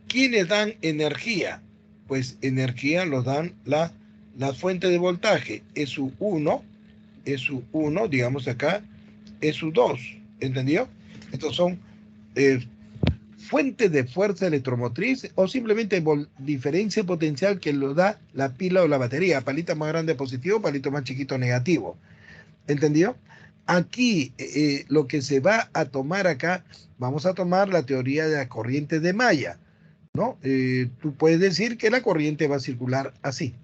¿quiénes dan energía? Pues energía los dan la fuente de voltaje. Es su 1, digamos acá, es su 2. ¿Entendió? Estos son eh, fuente de fuerza electromotriz o simplemente diferencia potencial que lo da la pila o la batería. Palito más grande positivo, palito más chiquito negativo. ¿Entendió? Aquí lo que se va a tomar acá, vamos a tomar la teoría de la corriente de malla, ¿no? Tú puedes decir que la corriente va a circular así.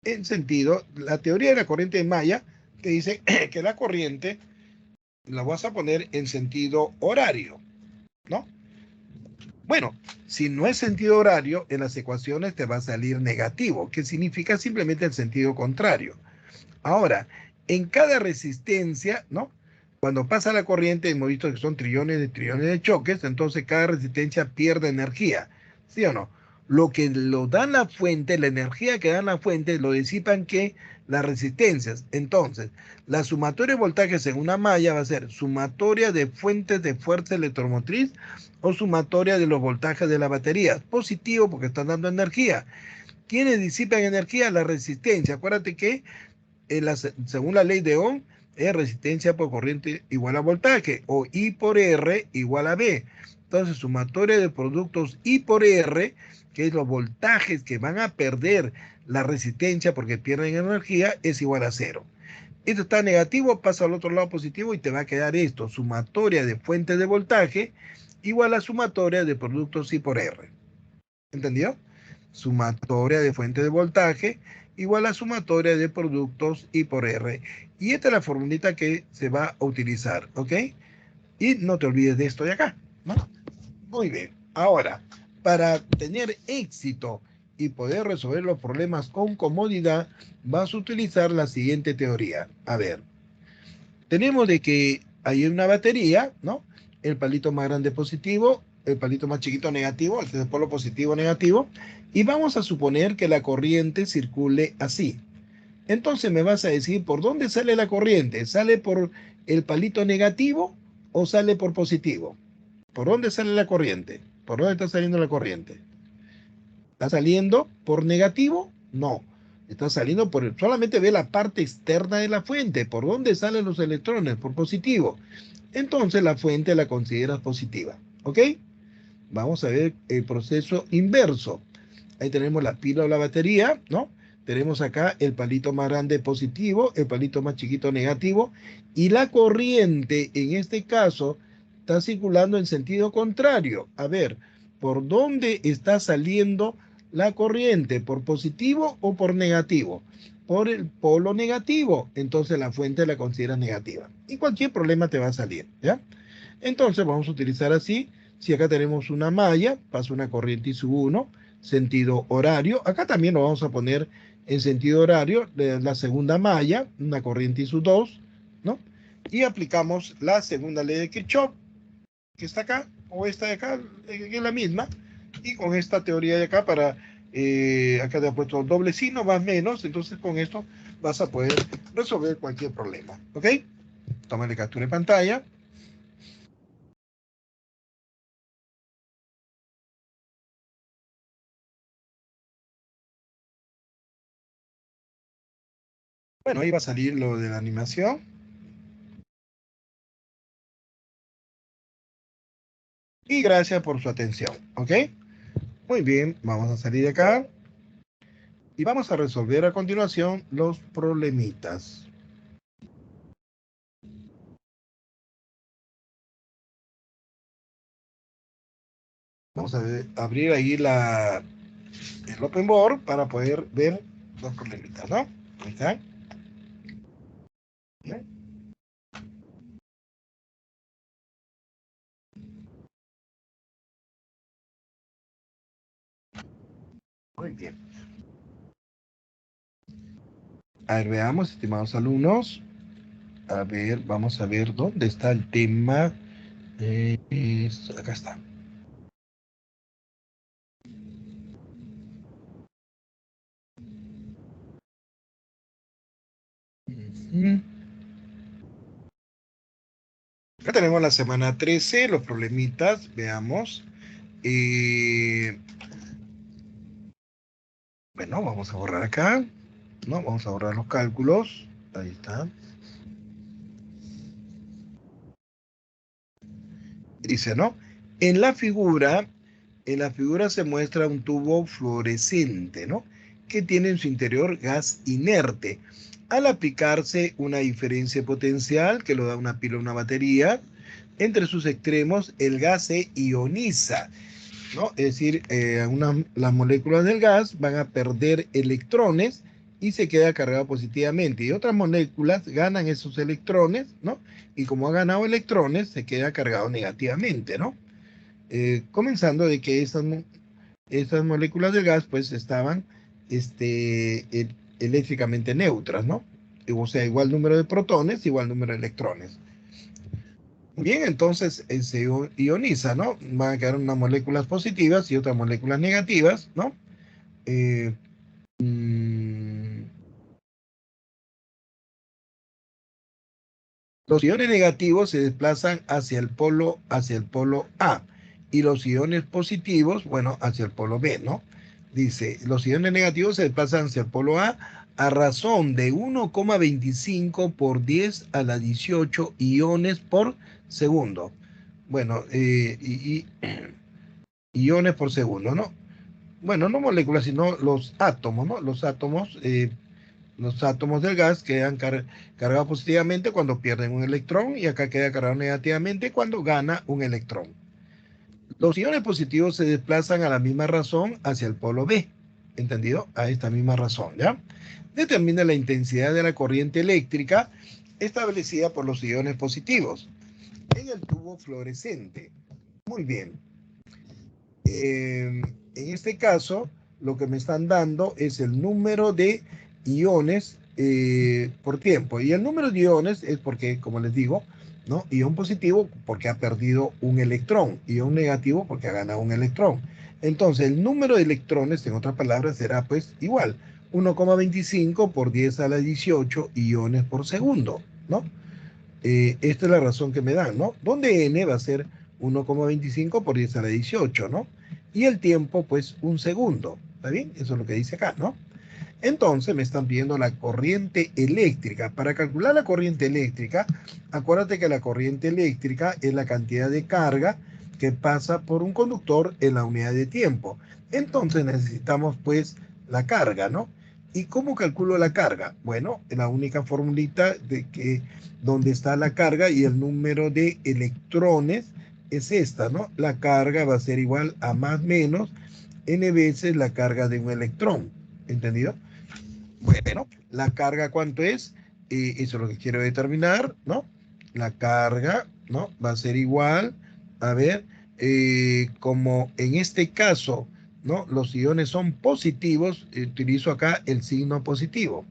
En sentido, la teoría de la corriente de malla te dice que la corriente la vas a poner en sentido horario, ¿no? Bueno, si no es sentido horario, en las ecuaciones te va a salir negativo, que significa simplemente el sentido contrario. Ahora, en cada resistencia, ¿no? Cuando pasa la corriente, hemos visto que son trillones de choques, entonces cada resistencia pierde energía, ¿sí o no? Lo que lo dan la fuente, la energía que dan la fuente, lo disipan que las resistencias. Entonces, la sumatoria de voltajes en una malla va a ser sumatoria de fuentes de fuerza electromotriz o sumatoria de los voltajes de la batería. Positivo porque están dando energía. ¿Quiénes disipan energía? La resistencia. Acuérdate que según la ley de Ohm, es resistencia por corriente igual a voltaje, o I por R igual a B. Entonces, sumatoria de productos I por R, que es los voltajes que van a perder la resistencia porque pierden energía, es igual a 0. Esto está negativo, pasa al otro lado positivo y te va a quedar esto, sumatoria de fuentes de voltaje igual a sumatoria de productos I por R. ¿Entendió? Sumatoria de fuente de voltaje igual a sumatoria de productos I por R. Y esta es la formulita que se va a utilizar, ¿ok? Y no te olvides de esto de acá, ¿no? Muy bien. Ahora, para tener éxito y poder resolver los problemas con comodidad, vas a utilizar la siguiente teoría. A ver, tenemos de que hay una batería, ¿no? El palito más grande positivo, el palito más chiquito negativo, el polo positivo negativo, y vamos a suponer que la corriente circule así. Entonces me vas a decir, ¿por dónde sale la corriente? ¿Sale por el palito negativo o sale por positivo? ¿Por dónde sale la corriente? ¿Por dónde está saliendo la corriente? ¿Está saliendo por negativo? No. Está saliendo solamente ve la parte externa de la fuente. ¿Por dónde salen los electrones? Por positivo. Entonces la fuente la consideras positiva. ¿Ok? Vamos a ver el proceso inverso. Ahí tenemos la pila o la batería, ¿no? Tenemos acá el palito más grande positivo, el palito más chiquito negativo, y la corriente, en este caso, está circulando en sentido contrario. A ver, ¿por dónde está saliendo la corriente? ¿Por positivo o por negativo? Por el polo negativo. Entonces la fuente la consideras negativa. Y cualquier problema te va a salir, ¿ya? Entonces vamos a utilizar así. Si acá tenemos una malla, pasa una corriente I1, sentido horario. Acá también lo vamos a poner en sentido horario, la segunda malla, una corriente I2, ¿no? Y aplicamos la segunda ley de Kirchhoff, que está acá, o esta de acá, que es la misma. Y con esta teoría de acá, acá te ha puesto doble signo, más menos, entonces con esto vas a poder resolver cualquier problema, ¿ok? Tómale captura de pantalla. Bueno, ahí va a salir lo de la animación. Y gracias por su atención, ¿ok? Muy bien, vamos a salir de acá y vamos a resolver a continuación los problemitas. Vamos a abrir ahí el Open Board para poder ver los problemitas, ¿no? Ahí está. ¿Bien? Muy bien. A ver, veamos, estimados alumnos. A ver, vamos a ver dónde está el tema Acá está. Acá tenemos la semana 13, los problemitas, veamos. Bueno, vamos a borrar acá, ¿no? Vamos a borrar los cálculos. Ahí está. Dice, ¿no? En la figura se muestra un tubo fluorescente, ¿no? Que tiene en su interior gas inerte. Al aplicarse una diferencia potencial, que lo da una pila o una batería, entre sus extremos el gas se ioniza, ¿no? Es decir, las moléculas del gas van a perder electrones y se queda cargado positivamente. Y otras moléculas ganan esos electrones, ¿no? Y como ha ganado electrones, se queda cargado negativamente, ¿no? Comenzando de que estas moléculas del gas pues estaban eléctricamente neutras, ¿no? O sea, igual número de protones, igual número de electrones. Bien, entonces se ioniza, ¿no? Van a quedar unas moléculas positivas y otras moléculas negativas, ¿no? Eh, mm, los iones negativos se desplazan hacia el polo A y los iones positivos, bueno, hacia el polo B, ¿no? Dice, los iones negativos se desplazan hacia el polo a razón de 1,25 por 10 a la 18 iones por segundo. Bueno, iones por segundo, ¿no? Bueno, no moléculas, sino los átomos, ¿no? Los átomos del gas quedan cargados positivamente cuando pierden un electrón y acá queda cargado negativamente cuando gana un electrón. Los iones positivos se desplazan a la misma razón hacia el polo B, ¿entendido? A esta misma razón, ¿ya? Determina la intensidad de la corriente eléctrica establecida por los iones positivos en el tubo fluorescente. Muy bien. En este caso, lo que me están dando es el número de iones por tiempo. Y el número de iones es porque, como les digo, ¿no? Ion positivo porque ha perdido un electrón, ion negativo porque ha ganado un electrón. Entonces, el número de electrones, en otras palabras, será pues igual, 1,25 por 10 a la 18 iones por segundo, ¿no? Esta es la razón que me dan, ¿no? Donde n va a ser 1,25 por 10 a la 18, ¿no? Y el tiempo, pues, un segundo. ¿Está bien? Eso es lo que dice acá, ¿no? Entonces me están pidiendo la corriente eléctrica. Para calcular la corriente eléctrica, acuérdate que la corriente eléctrica es la cantidad de carga que pasa por un conductor en la unidad de tiempo. Entonces necesitamos, pues, la carga, ¿no? ¿Y cómo calculo la carga? Bueno, la única formulita donde está la carga y el número de electrones es esta, ¿no? La carga va a ser igual a más menos n veces la carga de un electrón. ¿Entendido? Bueno, la carga, ¿cuánto es? Eso es lo que quiero determinar, ¿no? La carga, ¿no? Va a ser igual, a ver, como en este caso, ¿no? Los iones son positivos, utilizo acá el signo positivo.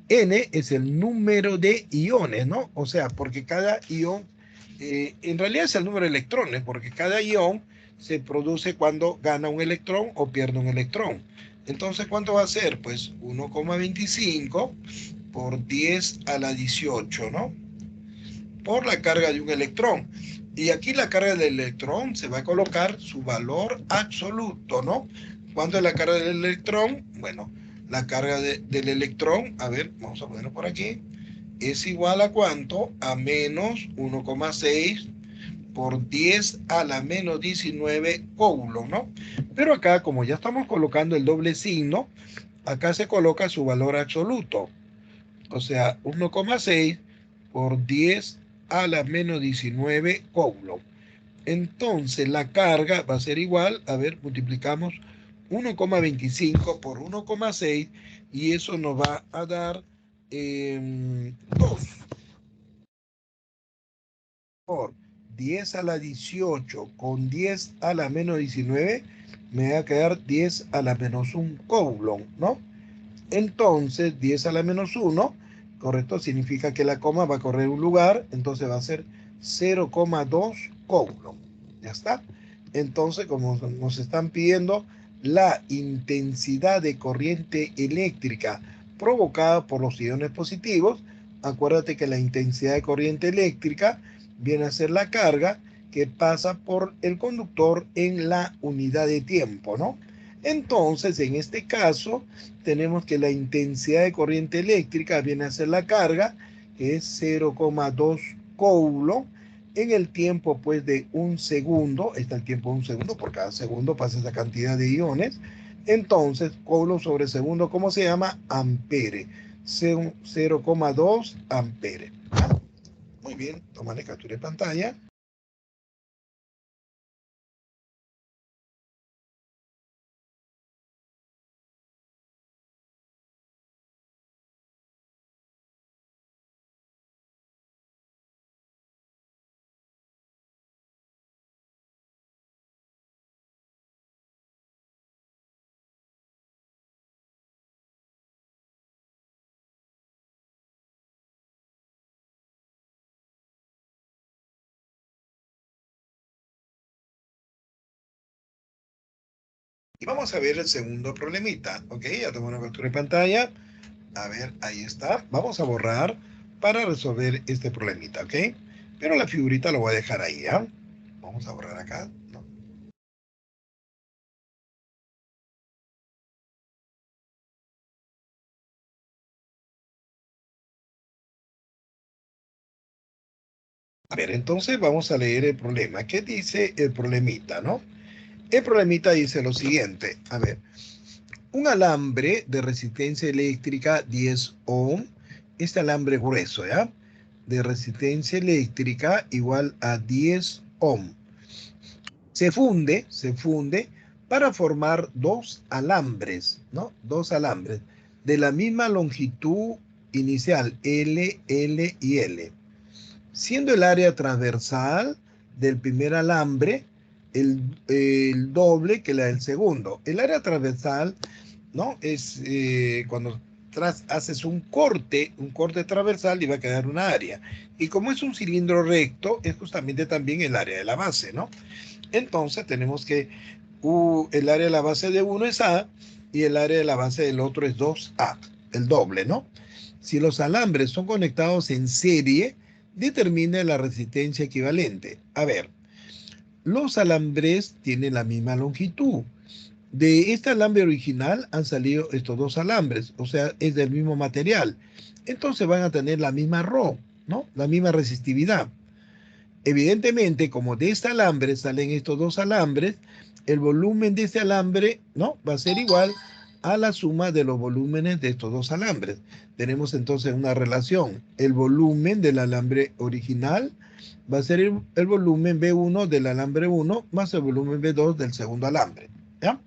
N es el número de iones, ¿no? O sea, porque cada ion, en realidad es el número de electrones, porque cada ion se produce cuando gana un electrón o pierde un electrón. Entonces, ¿cuánto va a ser? Pues 1,25 por 10 a la 18, ¿no? Por la carga de un electrón. Y aquí la carga del electrón se va a colocar su valor absoluto, ¿no? ¿Cuánto es la carga del electrón? Bueno, la carga del electrón, a ver, vamos a ponerlo por aquí, es igual a ¿cuánto? A menos 1,6 por 10 a la menos 19 coulombs, ¿no? Pero acá, como ya estamos colocando el doble signo, acá se coloca su valor absoluto. O sea, 1,6 por 10 a la menos 19 coulombs. Entonces la carga va a ser igual, a ver, multiplicamos 1,25 por 1,6 y eso nos va a dar 2 por 10 a la 18 con 10 a la menos 19, me va a quedar 10 a la menos 1 coulomb, ¿no? Entonces 10 a la menos 1, correcto, significa que la coma va a correr un lugar, entonces va a ser 0,2 Coulomb. Ya está. Entonces, como nos están pidiendo la intensidad de corriente eléctrica provocada por los iones positivos, acuérdate que la intensidad de corriente eléctrica viene a ser la carga que pasa por el conductor en la unidad de tiempo, ¿no? Entonces, en este caso, tenemos que la intensidad de corriente eléctrica viene a ser la carga, que es 0,2 Coulomb, en el tiempo pues de un segundo. Está el tiempo de un segundo, por cada segundo pasa esa cantidad de iones. Entonces, Coulomb sobre segundo, ¿cómo se llama? Ampere. 0,2 ampere. Muy bien, tomaré captura de pantalla. Y vamos a ver el segundo problemita, ¿ok? Ya tomé una captura de pantalla. A ver, ahí está. Vamos a borrar para resolver este problemita, ¿ok? Pero la figurita lo voy a dejar ahí, ¿ya? Vamos a borrar acá, ¿no? A ver, entonces vamos a leer el problema. ¿Qué dice el problemita, no? El problemita dice lo siguiente. A ver, un alambre de resistencia eléctrica 10 ohm, este alambre grueso, ¿ya? De resistencia eléctrica igual a 10 ohm. Se funde para formar dos alambres, ¿no? Dos alambres de la misma longitud inicial, L, L y L. Siendo el área transversal del primer alambre el doble que la del segundo. El área transversal, ¿no? Es cuando haces un corte transversal y va a quedar una área. Y como es un cilindro recto, es justamente también el área de la base, ¿no? Entonces tenemos que el área de la base de uno es A y el área de la base del otro es 2A, el doble, ¿no? Si los alambres son conectados en serie, determine la resistencia equivalente. A ver, los alambres tienen la misma longitud. De este alambre original han salido estos dos alambres, o sea, es del mismo material. Entonces van a tener la misma ρ, ¿no? La misma resistividad. Evidentemente, como de este alambre salen estos dos alambres, el volumen de este alambre, ¿no? Va a ser igual a la suma de los volúmenes de estos dos alambres. Tenemos entonces una relación. El volumen del alambre original va a ser el volumen B1 del alambre 1 más el volumen B2 del segundo alambre. ¿Ya?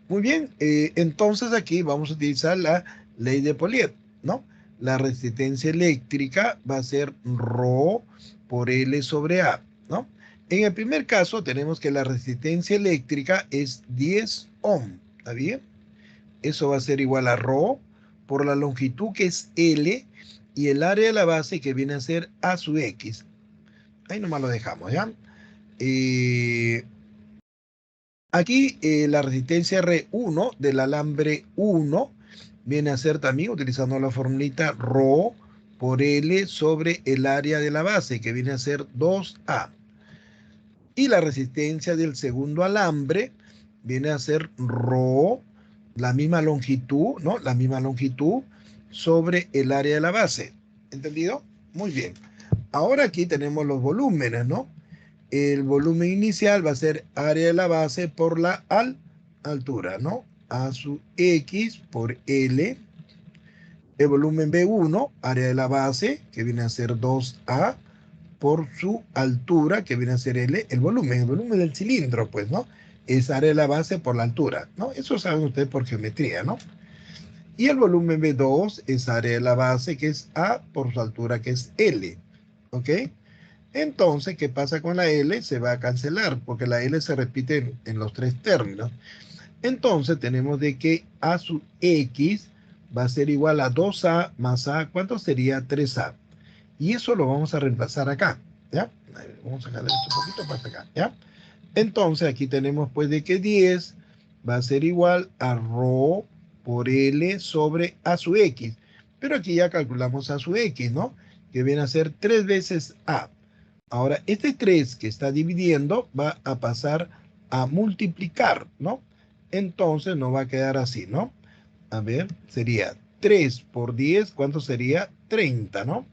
Muy bien, entonces aquí vamos a utilizar la ley de Polier, ¿no? La resistencia eléctrica va a ser ρ por L sobre A, ¿no? En el primer caso tenemos que la resistencia eléctrica es 10 ohm, ¿está bien? Eso va a ser igual a ρ por la longitud que es L y el área de la base que viene a ser A sub X. Ahí nomás lo dejamos, ¿ya? Aquí la resistencia R1 del alambre 1 viene a ser también, utilizando la formulita ρ por L sobre el área de la base, que viene a ser 2A. Y la resistencia del segundo alambre viene a ser ρ, la misma longitud, ¿no? La misma longitud sobre el área de la base. ¿Entendido? Muy bien. Ahora aquí tenemos los volúmenes, ¿no? El volumen inicial va a ser área de la base por la altura, ¿no? A sub X por L. El volumen B1, área de la base, que viene a ser 2A, por su altura, que viene a ser L. El volumen del cilindro, pues, ¿no? Es área de la base por la altura, ¿no? Eso saben ustedes por geometría, ¿no? Y el volumen B2 es área de la base, que es A, por su altura, que es L, ¿ok? Entonces, ¿qué pasa con la L? Se va a cancelar porque la L se repite en los tres términos. Entonces, tenemos de que A sub X va a ser igual a 2A más A. ¿Cuánto sería? 3A. Y eso lo vamos a reemplazar acá, ¿ya? A ver, vamos a jalar esto un poquito para acá, ¿ya? Entonces aquí tenemos pues de que 10 va a ser igual a ρ por L sobre A sub X. Pero aquí ya calculamos A sub X, ¿no? Que viene a ser 3 veces A. Ahora, este 3 que está dividiendo va a pasar a multiplicar, ¿no? Entonces nos va a quedar así, ¿no? A ver, sería 3 por 10, ¿cuánto sería? 30, ¿no?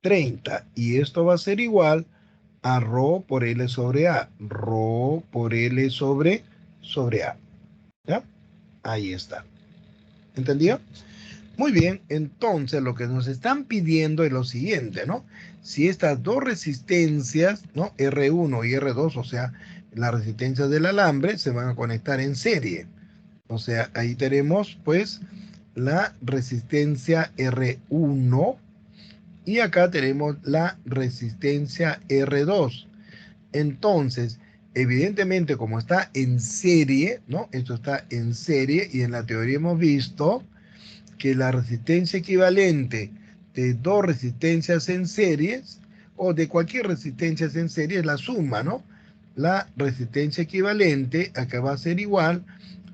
30. Y esto va a ser igual a ρ por L sobre A. Ρ por L sobre A. ¿Ya? Ahí está. ¿Entendido? Muy bien, entonces lo que nos están pidiendo es lo siguiente, ¿no? Si estas dos resistencias, ¿no? R1 y R2, o sea, las resistencias del alambre, se van a conectar en serie. O sea, ahí tenemos, pues, la resistencia R1 y acá tenemos la resistencia R2. Entonces, evidentemente, como está en serie, ¿no? Esto está en serie y en la teoría hemos visto que la resistencia equivalente de dos resistencias en series o de cualquier resistencia en serie es la suma, ¿no? La resistencia equivalente acá va a ser igual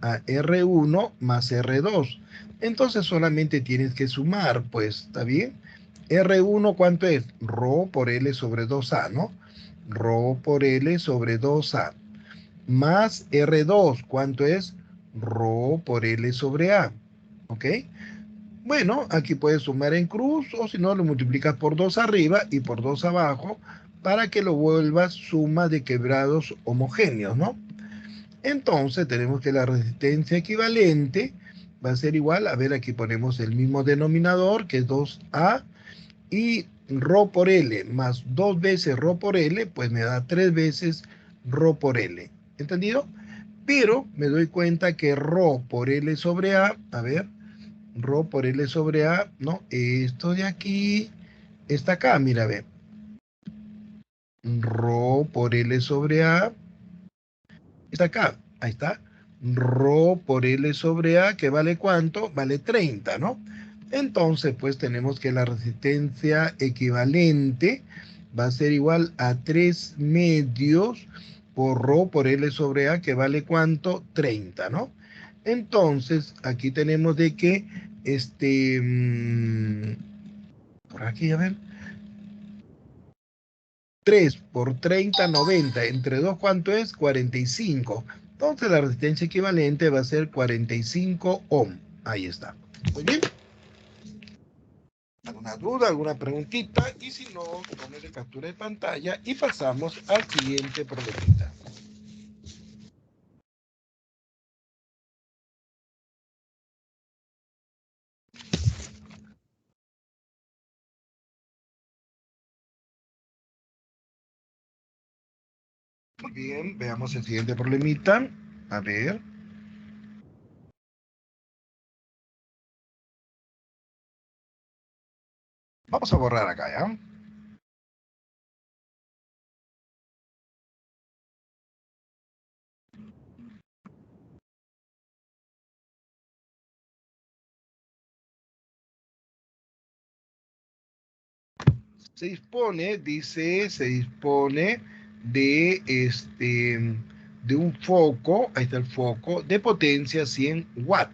a R1 más R2. Entonces solamente tienes que sumar, pues, ¿está bien? R1, ¿cuánto es? Rho por L sobre 2A, ¿no? Rho por L sobre 2A. Más R2, ¿cuánto es? Rho por L sobre A. ¿Ok? Bueno, aquí puedes sumar en cruz o si no lo multiplicas por 2 arriba y por 2 abajo para que lo vuelvas suma de quebrados homogéneos, ¿no? Entonces tenemos que la resistencia equivalente va a ser igual, a ver, aquí ponemos el mismo denominador que es 2A y ρ por L más 2 veces ρ por L, pues me da 3 veces ρ por L. ¿Entendido? Pero me doy cuenta que ρ por L sobre A ver, ρ por L sobre A, no, esto de aquí está acá, mira, ve. Ρ por L sobre A está acá, ahí está. Ρ por L sobre A, que vale cuánto? Vale 30, ¿no? Entonces, pues tenemos que la resistencia equivalente va a ser igual a 3 medios por ρ por L sobre A, que vale cuánto? 30, ¿no? Entonces, aquí tenemos de que, por aquí, a ver, 3 por 30, 90, entre 2, ¿cuánto es? 45. Entonces, la resistencia equivalente va a ser 45 ohm. Ahí está. Muy bien. ¿Alguna duda, alguna preguntita? Y si no, tómale captura de pantalla y pasamos al siguiente problemita. Muy bien, veamos el siguiente problemita. A ver. Vamos a borrar acá, ¿ya? Se dispone, dice, se dispone de de un foco, ahí está el foco, de potencia 100 watts.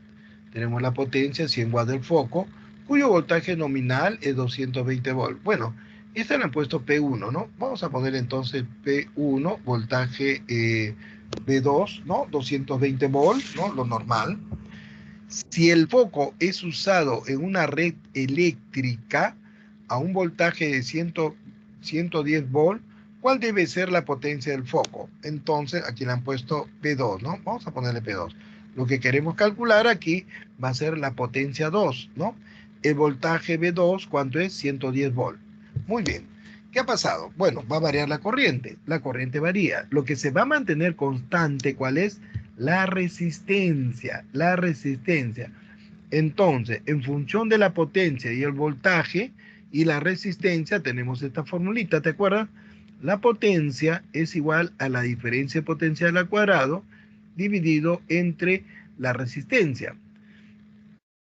Tenemos la potencia 100 watts del foco, cuyo voltaje nominal es 220 volts. Bueno, esta le han puesto P1, ¿no? Vamos a poner entonces P1, voltaje B2, ¿no? 220 volts, ¿no? Lo normal. Si el foco es usado en una red eléctrica a un voltaje de 110 volts, ¿cuál debe ser la potencia del foco? Entonces, aquí le han puesto P2, ¿no? Vamos a ponerle P2. Lo que queremos calcular aquí va a ser la potencia 2, ¿no? El voltaje B2, ¿cuánto es? 110 volts. Muy bien. ¿Qué ha pasado? Bueno, va a variar la corriente. La corriente varía. Lo que se va a mantener constante, ¿cuál es? La resistencia. La resistencia. Entonces, en función de la potencia y el voltaje y la resistencia, tenemos esta formulita, ¿te acuerdas? La potencia es igual a la diferencia potencial al cuadrado dividido entre la resistencia.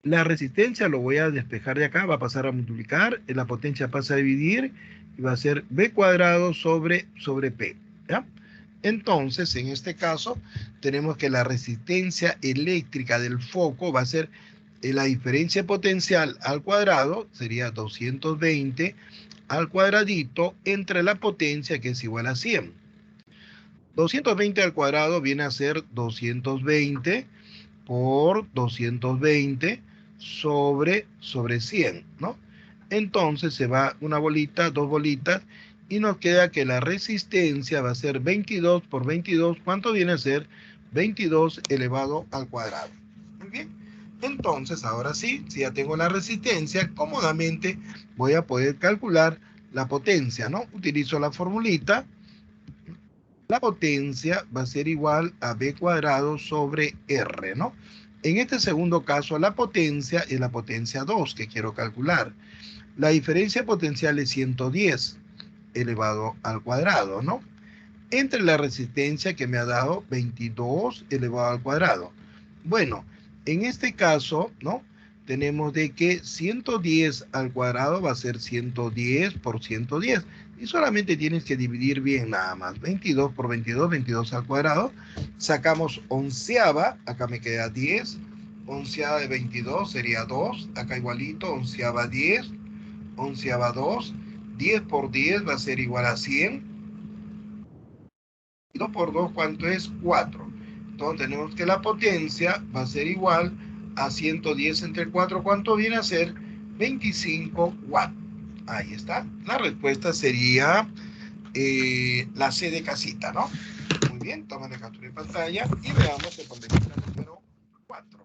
La resistencia lo voy a despejar de acá, va a pasar a multiplicar, la potencia pasa a dividir y va a ser B cuadrado sobre P, ¿ya? Entonces, en este caso, tenemos que la resistencia eléctrica del foco va a ser la diferencia potencial al cuadrado, sería 220 al cuadradito entre la potencia, que es igual a 100. 220 al cuadrado viene a ser 220 por 220 sobre 100, ¿no? Entonces se va una bolita, dos bolitas, y nos queda que la resistencia va a ser 22 por 22, ¿cuánto viene a ser? 22 elevado al cuadrado. Muy bien. Entonces, ahora sí, si ya tengo la resistencia, cómodamente voy a poder calcular la potencia, ¿no? Utilizo la formulita. La potencia va a ser igual a B cuadrado sobre R, ¿no? En este segundo caso, la potencia es la potencia 2 que quiero calcular. La diferencia potencial es 110 elevado al cuadrado, ¿no? Entre la resistencia que me ha dado 22 elevado al cuadrado. Bueno, en este caso, ¿no? Tenemos de que 110 al cuadrado va a ser 110 por 110. Y solamente tienes que dividir bien nada más. 22 por 22, 22 al cuadrado. Sacamos onceava, acá me queda 10. Onceava de 22 sería 2. Acá igualito, onceava 10. Onceava 2. 10 por 10 va a ser igual a 100. 2 por 2, ¿cuánto es? 4. Entonces tenemos que la potencia va a ser igual a 110 entre 4. ¿Cuánto viene a ser? 25 watts. Ahí está. La respuesta sería la C de casita, ¿no? Muy bien, toma la captura de pantalla y veamos el contenido número 4.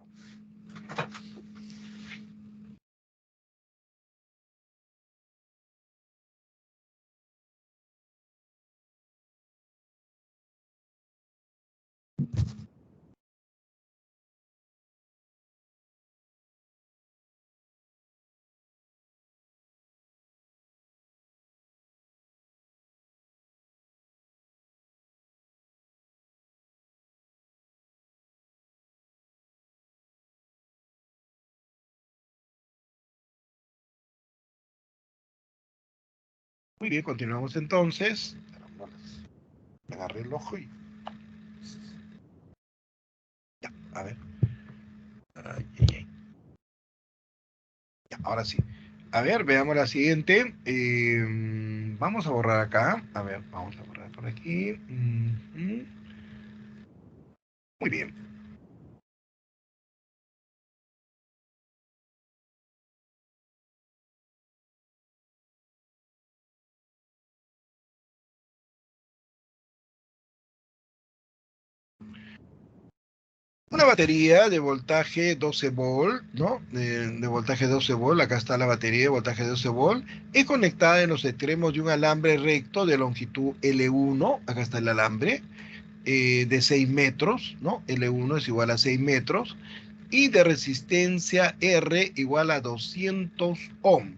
Muy bien, continuamos entonces. Agarré el ojo y... Ya, a ver. Ay, ay, ay. Ya, ahora sí. A ver, veamos la siguiente. Vamos a borrar acá. A ver, vamos a borrar por aquí. Muy bien. Una batería de voltaje 12 volt, ¿no? De voltaje 12 volt, acá está la batería de voltaje 12 volt, es conectada en los extremos de un alambre recto de longitud L1, acá está el alambre, de 6 metros, ¿no? L1 es igual a 6 metros, y de resistencia R igual a 200 ohm,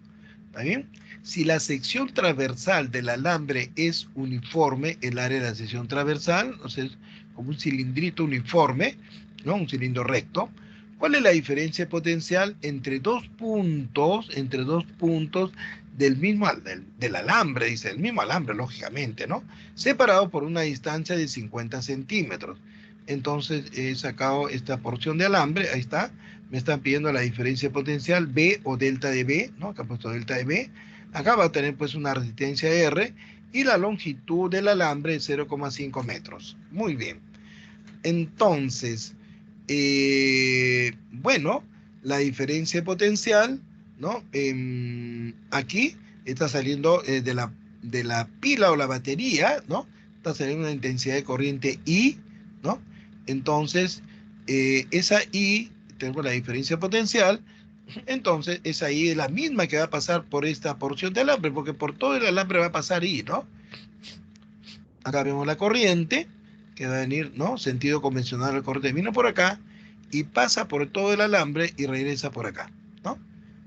¿está bien? Si la sección transversal del alambre es uniforme, el área de la sección transversal, o sea, es como un cilindrito uniforme, ¿no? Un cilindro recto. ¿Cuál es la diferencia potencial entre dos puntos del mismo del alambre, dice, el mismo alambre, lógicamente, ¿no? Separado por una distancia de 50 centímetros. Entonces he sacado esta porción de alambre, ahí está, me están pidiendo la diferencia potencial B o delta de B, ¿no? Acá he puesto delta de B. Acá va a tener pues una resistencia R y la longitud del alambre es 0,5 metros. Muy bien. Entonces, bueno, la diferencia potencial, ¿no? Aquí está saliendo de la pila o la batería, ¿no? Está saliendo una intensidad de corriente I, ¿no? Entonces, esa I, tengo la diferencia potencial, entonces esa I es la misma que va a pasar por esta porción de alambre, porque por todo el alambre va a pasar I, ¿no? Acá vemos la corriente, que va a venir, ¿no? Sentido convencional, la corriente vino por acá y pasa por todo el alambre y regresa por acá, ¿no?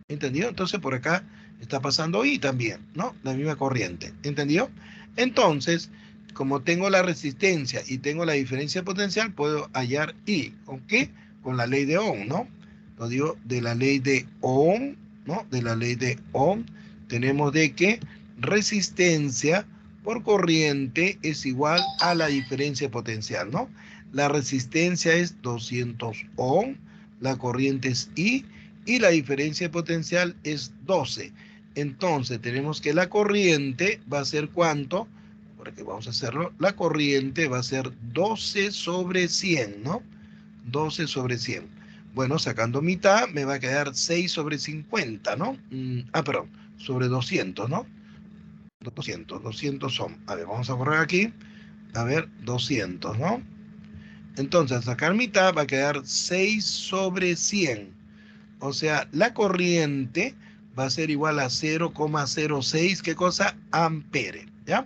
¿Entendido? Entonces por acá está pasando I también, ¿no? La misma corriente, ¿entendido? Entonces, como tengo la resistencia y tengo la diferencia potencial, puedo hallar I. ¿Con qué? Con la ley de Ohm, ¿no? Lo digo de la ley de Ohm, ¿no? De la ley de Ohm, tenemos de que resistencia por corriente es igual a la diferencia potencial, ¿no? La resistencia es 200 ohm, la corriente es I y la diferencia potencial es 12. Entonces tenemos que la corriente va a ser ¿cuánto? Porque vamos a hacerlo. La corriente va a ser 12 sobre 100, ¿no? 12 sobre 100. Bueno, sacando mitad me va a quedar 6 sobre 50, ¿no? Perdón, sobre 200, ¿no? 200 son. A ver, vamos a borrar aquí. A ver, 200, ¿no? Entonces, al sacar mitad va a quedar 6 sobre 100. O sea, la corriente va a ser igual a 0,06, ¿qué cosa? Ampere, ¿ya?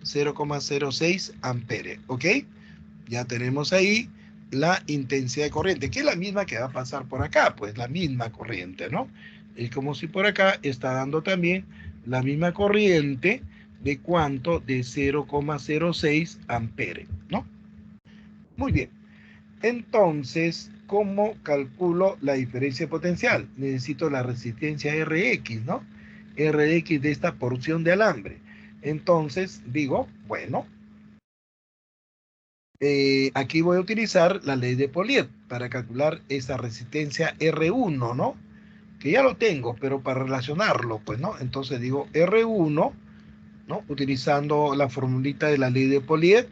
0,06 ampere, ¿ok? Ya tenemos ahí la intensidad de corriente, que es la misma que va a pasar por acá, pues la misma corriente, ¿no? Es como si por acá está dando también la misma corriente de cuánto, de 0,06 ampere, ¿no? Muy bien. Entonces, ¿cómo calculo la diferencia potencial? Necesito la resistencia Rx, ¿no? Rx de esta porción de alambre. Entonces, digo, bueno, aquí voy a utilizar la ley de Poliet para calcular esa resistencia R1, ¿no? Que ya lo tengo, pero para relacionarlo, pues, ¿no? Entonces digo R1, ¿no? Utilizando la formulita de la ley de Poliet,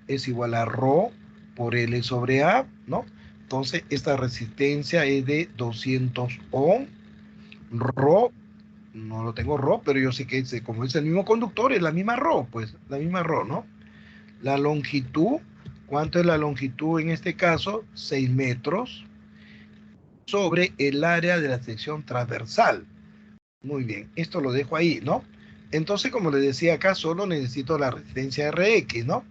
es igual a ρ por L sobre A, ¿no? Entonces, esta resistencia es de 200 ohm. Rho, no lo tengo ρ, pero yo sé que es, como es el mismo conductor, es la misma ρ, pues, la misma ρ, ¿no? La longitud, ¿cuánto es la longitud en este caso? 6 metros sobre el área de la sección transversal. Muy bien, esto lo dejo ahí, ¿no? Entonces, como les decía acá, solo necesito la resistencia Rx, ¿no?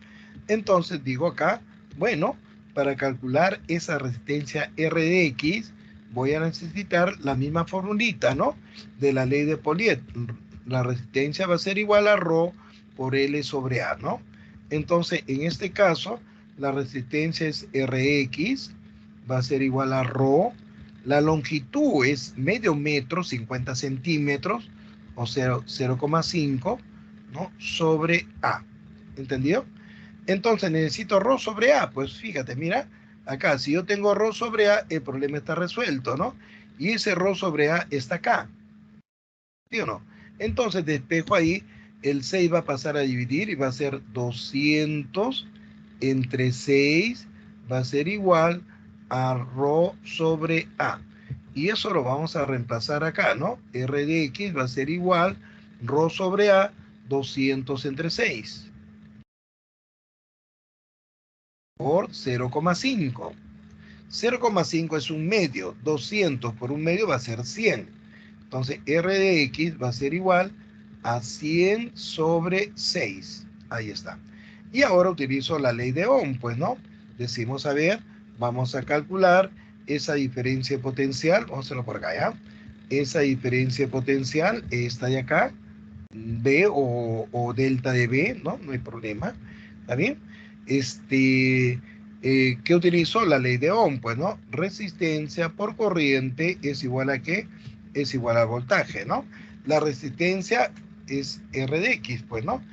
Entonces digo acá, bueno, para calcular esa resistencia Rx, voy a necesitar la misma formulita, ¿no? De la ley de Poliet. La resistencia va a ser igual a ρ por L sobre A, ¿no? Entonces, en este caso, la resistencia es Rx, va a ser igual a ρ. La longitud es medio metro, 50 centímetros, o sea, 0,5, ¿no? Sobre A. ¿Entendido? Entonces necesito ρ sobre A. Pues fíjate, mira, acá, si yo tengo ρ sobre A, el problema está resuelto, ¿no? Y ese ρ sobre A está acá, ¿sí o no? Entonces despejo ahí, el 6 va a pasar a dividir y va a ser 200 entre 6, va a ser igual a ρ sobre A. Y eso lo vamos a reemplazar acá, ¿no? R de X va a ser igual ρ sobre A, 200 entre 6 por 0,5. 0,5 es un medio, 200 por un medio va a ser 100. Entonces R de X va a ser igual a 100 sobre 6. Ahí está. Y ahora utilizo la ley de Ohm, pues, ¿no? Decimos, a ver, vamos a calcular esa diferencia potencial. Vamos a hacerlo por acá, ¿ya? Esa diferencia potencial, esta de acá, B o delta de B, ¿no? No hay problema. ¿Está bien? ¿Qué utilizó? La ley de Ohm, pues, ¿no? Resistencia por corriente es igual a ¿qué? Es igual al voltaje, ¿no? La resistencia es R de X, pues, ¿no?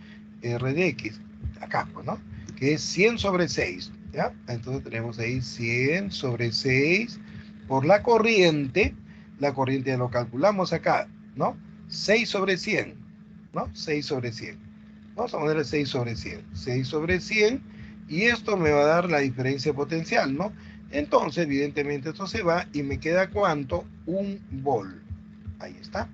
R de X, acá, pues, ¿no? Que es 100 sobre 6, ¿ya? Entonces tenemos ahí 100 sobre 6 por la corriente ya lo calculamos acá, ¿no? 6 sobre 100, ¿no? 6 sobre 100. Vamos a ponerle 6 sobre 100. 6 sobre 100. Y esto me va a dar la diferencia potencial, ¿no? Entonces, evidentemente, esto se va y me queda ¿cuánto? Un volt. Ahí está,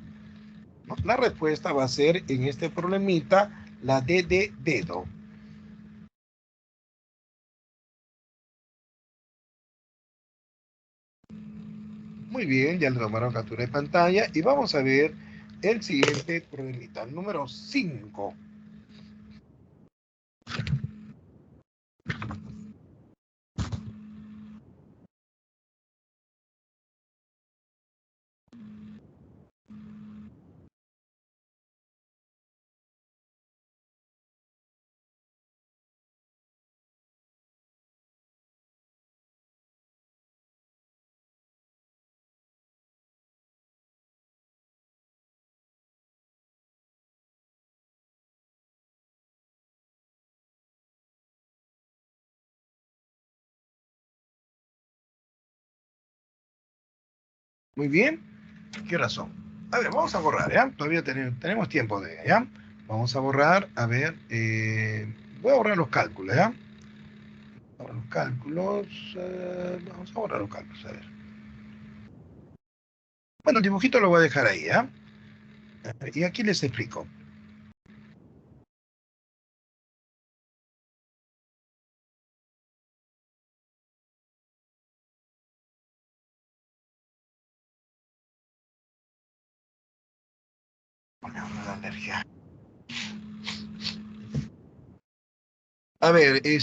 ¿no? La respuesta va a ser en este problemita la D de dedo. Muy bien, ya le tomaron captura de pantalla y vamos a ver el siguiente problemita, número 5. Muy bien. ¿Qué razón? A ver, vamos a borrar, ¿ya? Todavía tenemos tiempo de, ¿ya? Vamos a borrar, a ver, voy a borrar los cálculos, ¿ya? Ahora los cálculos, vamos a borrar los cálculos, a ver. Bueno, el dibujito lo voy a dejar ahí, ¿ya? Y aquí les explico. Ponemos la energía. A ver, en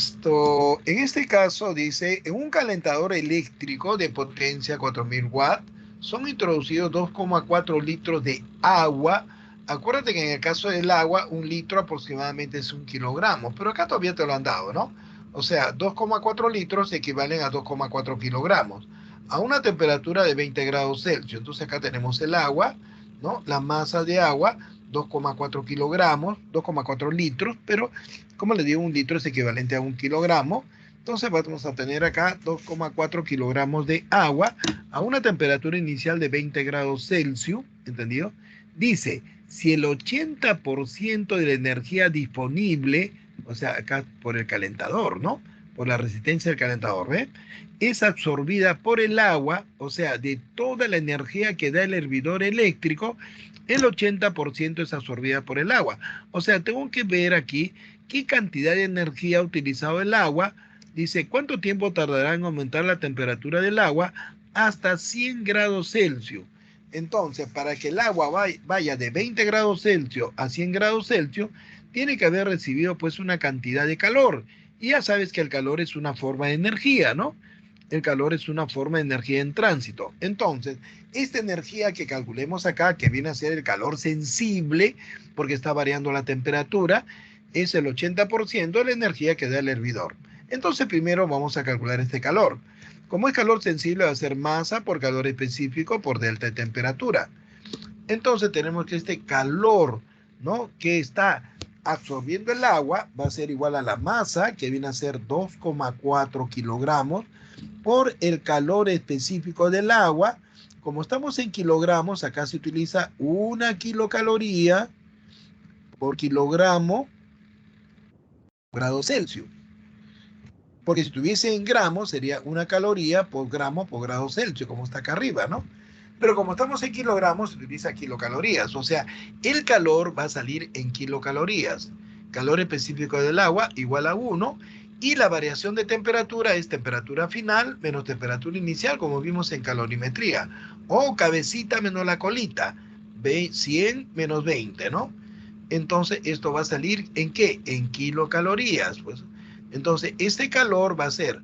este caso dice, en un calentador eléctrico de potencia 4000 watts, son introducidos 2,4 litros de agua. Acuérdate que en el caso del agua, un litro aproximadamente es 1 kilogramo, pero acá todavía te lo han dado, ¿no? O sea, 2,4 litros equivalen a 2,4 kilogramos, a una temperatura de 20 grados Celsius. Entonces acá tenemos el agua, ¿no? La masa de agua, 2,4 kilogramos, 2,4 litros, pero como les digo, un litro es equivalente a 1 kilogramo. Entonces vamos a tener acá 2,4 kilogramos de agua a una temperatura inicial de 20 grados Celsius, ¿entendido? Dice, si el 80% de la energía disponible, o sea, acá por el calentador, ¿no? Por la resistencia del calentador, ¿ve? Es absorbida por el agua, o sea, de toda la energía que da el hervidor eléctrico, el 80% es absorbida por el agua. O sea, tengo que ver aquí qué cantidad de energía ha utilizado el agua. Dice, ¿cuánto tiempo tardará en aumentar la temperatura del agua hasta 100 grados Celsius? Entonces, para que el agua vaya de 20 grados Celsius a 100 grados Celsius, tiene que haber recibido pues una cantidad de calor. Y ya sabes que el calor es una forma de energía, ¿no? El calor es una forma de energía en tránsito. Entonces, esta energía que calculemos acá, que viene a ser el calor sensible, porque está variando la temperatura, es el 80% de la energía que da el hervidor. Entonces, primero vamos a calcular este calor. Como es calor sensible, va a ser masa por calor específico por delta de temperatura. Entonces, tenemos que este calor, ¿no?, que está absorbiendo el agua va a ser igual a la masa, que viene a ser 2,4 kilogramos, por el calor específico del agua. Como estamos en kilogramos, acá se utiliza 1 kilocaloría por kilogramo grado Celsius. Porque si estuviese en gramos, sería 1 caloría por grado Celsius, como está acá arriba, ¿no? Pero como estamos en kilogramos, se utiliza kilocalorías. O sea, el calor va a salir en kilocalorías. Calor específico del agua igual a 1. Y la variación de temperatura es temperatura final menos temperatura inicial, como vimos en calorimetría. O cabecita menos la colita. 100 menos 20, ¿no? Entonces, esto va a salir ¿en qué? En kilocalorías. Pues. Entonces, este calor va a ser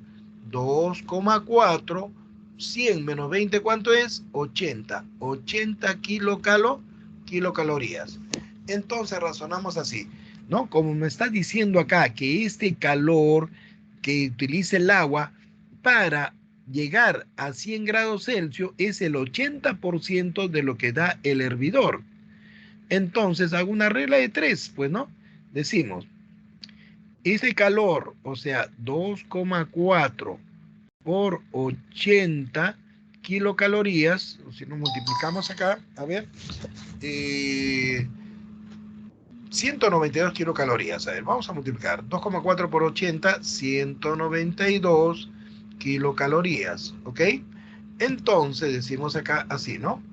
2,4, 100 menos 20, ¿cuánto es? 80. 80 kilocalorías. Entonces, razonamos así, ¿no? Como me está diciendo acá que este calor que utiliza el agua para llegar a 100 grados Celsius es el 80% de lo que da el hervidor. Entonces hago una regla de 3, pues, ¿no? Decimos, ese calor, o sea, 2,4 por 80 kilocalorías, si lo multiplicamos acá, a ver, 192 kilocalorías. A ver, vamos a multiplicar. 2,4 por 80, 192 kilocalorías, ¿ok? Entonces decimos acá así, ¿no?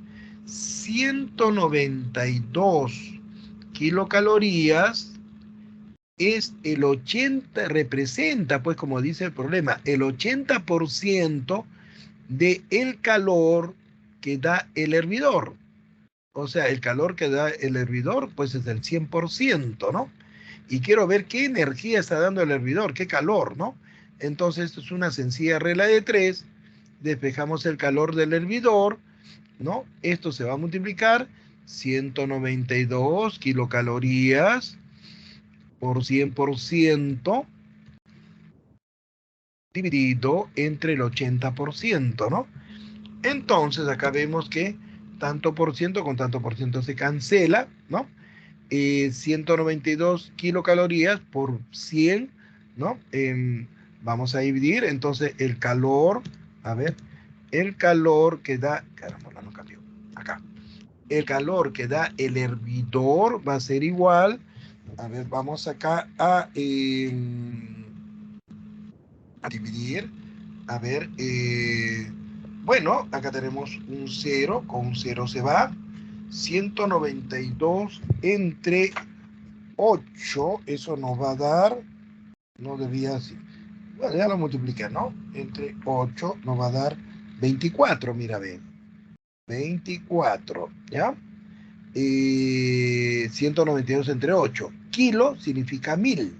192 kilocalorías es el 80, representa, pues como dice el problema, el 80% del calor que da el hervidor. O sea, el calor que da el hervidor, pues es del 100%, ¿no? Y quiero ver qué energía está dando el hervidor, qué calor, ¿no? Entonces, esto es una sencilla regla de 3. Despejamos el calor del hervidor, ¿no? Esto se va a multiplicar 192 kilocalorías por 100% dividido entre el 80%, ¿no? Entonces acá vemos que tanto por ciento con tanto por ciento se cancela, ¿no? 192 kilocalorías por 100, ¿no? Vamos a dividir, entonces el calor, a ver, el calor que da, caramba, no cambió, acá, el calor que da el hervidor va a ser igual, a ver, vamos acá a dividir, a ver, bueno, acá tenemos un 0, con un 0 se va, 192 entre 8, eso nos va a dar, no debía así, bueno, ya lo multipliqué, ¿no? Entre 8 nos va a dar 24, mira, ven, 24, ¿ya? 192 entre 8, kilo significa 1000,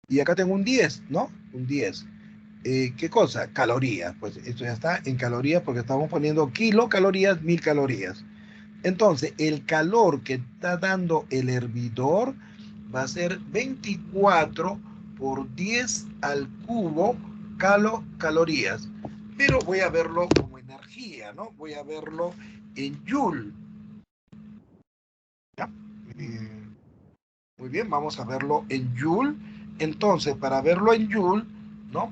y acá tengo un 10, ¿no? Un 10. ¿Qué cosa? Calorías. Pues esto ya está en calorías porque estamos poniendo kilocalorías, 1000 calorías. Entonces, el calor que está dando el hervidor va a ser 24 por 10 al cubo calorías. Pero voy a verlo como energía, ¿no? Voy a verlo en joule. ¿Ya? Muy bien, vamos a verlo en joule. Entonces, para verlo en joule, ¿no?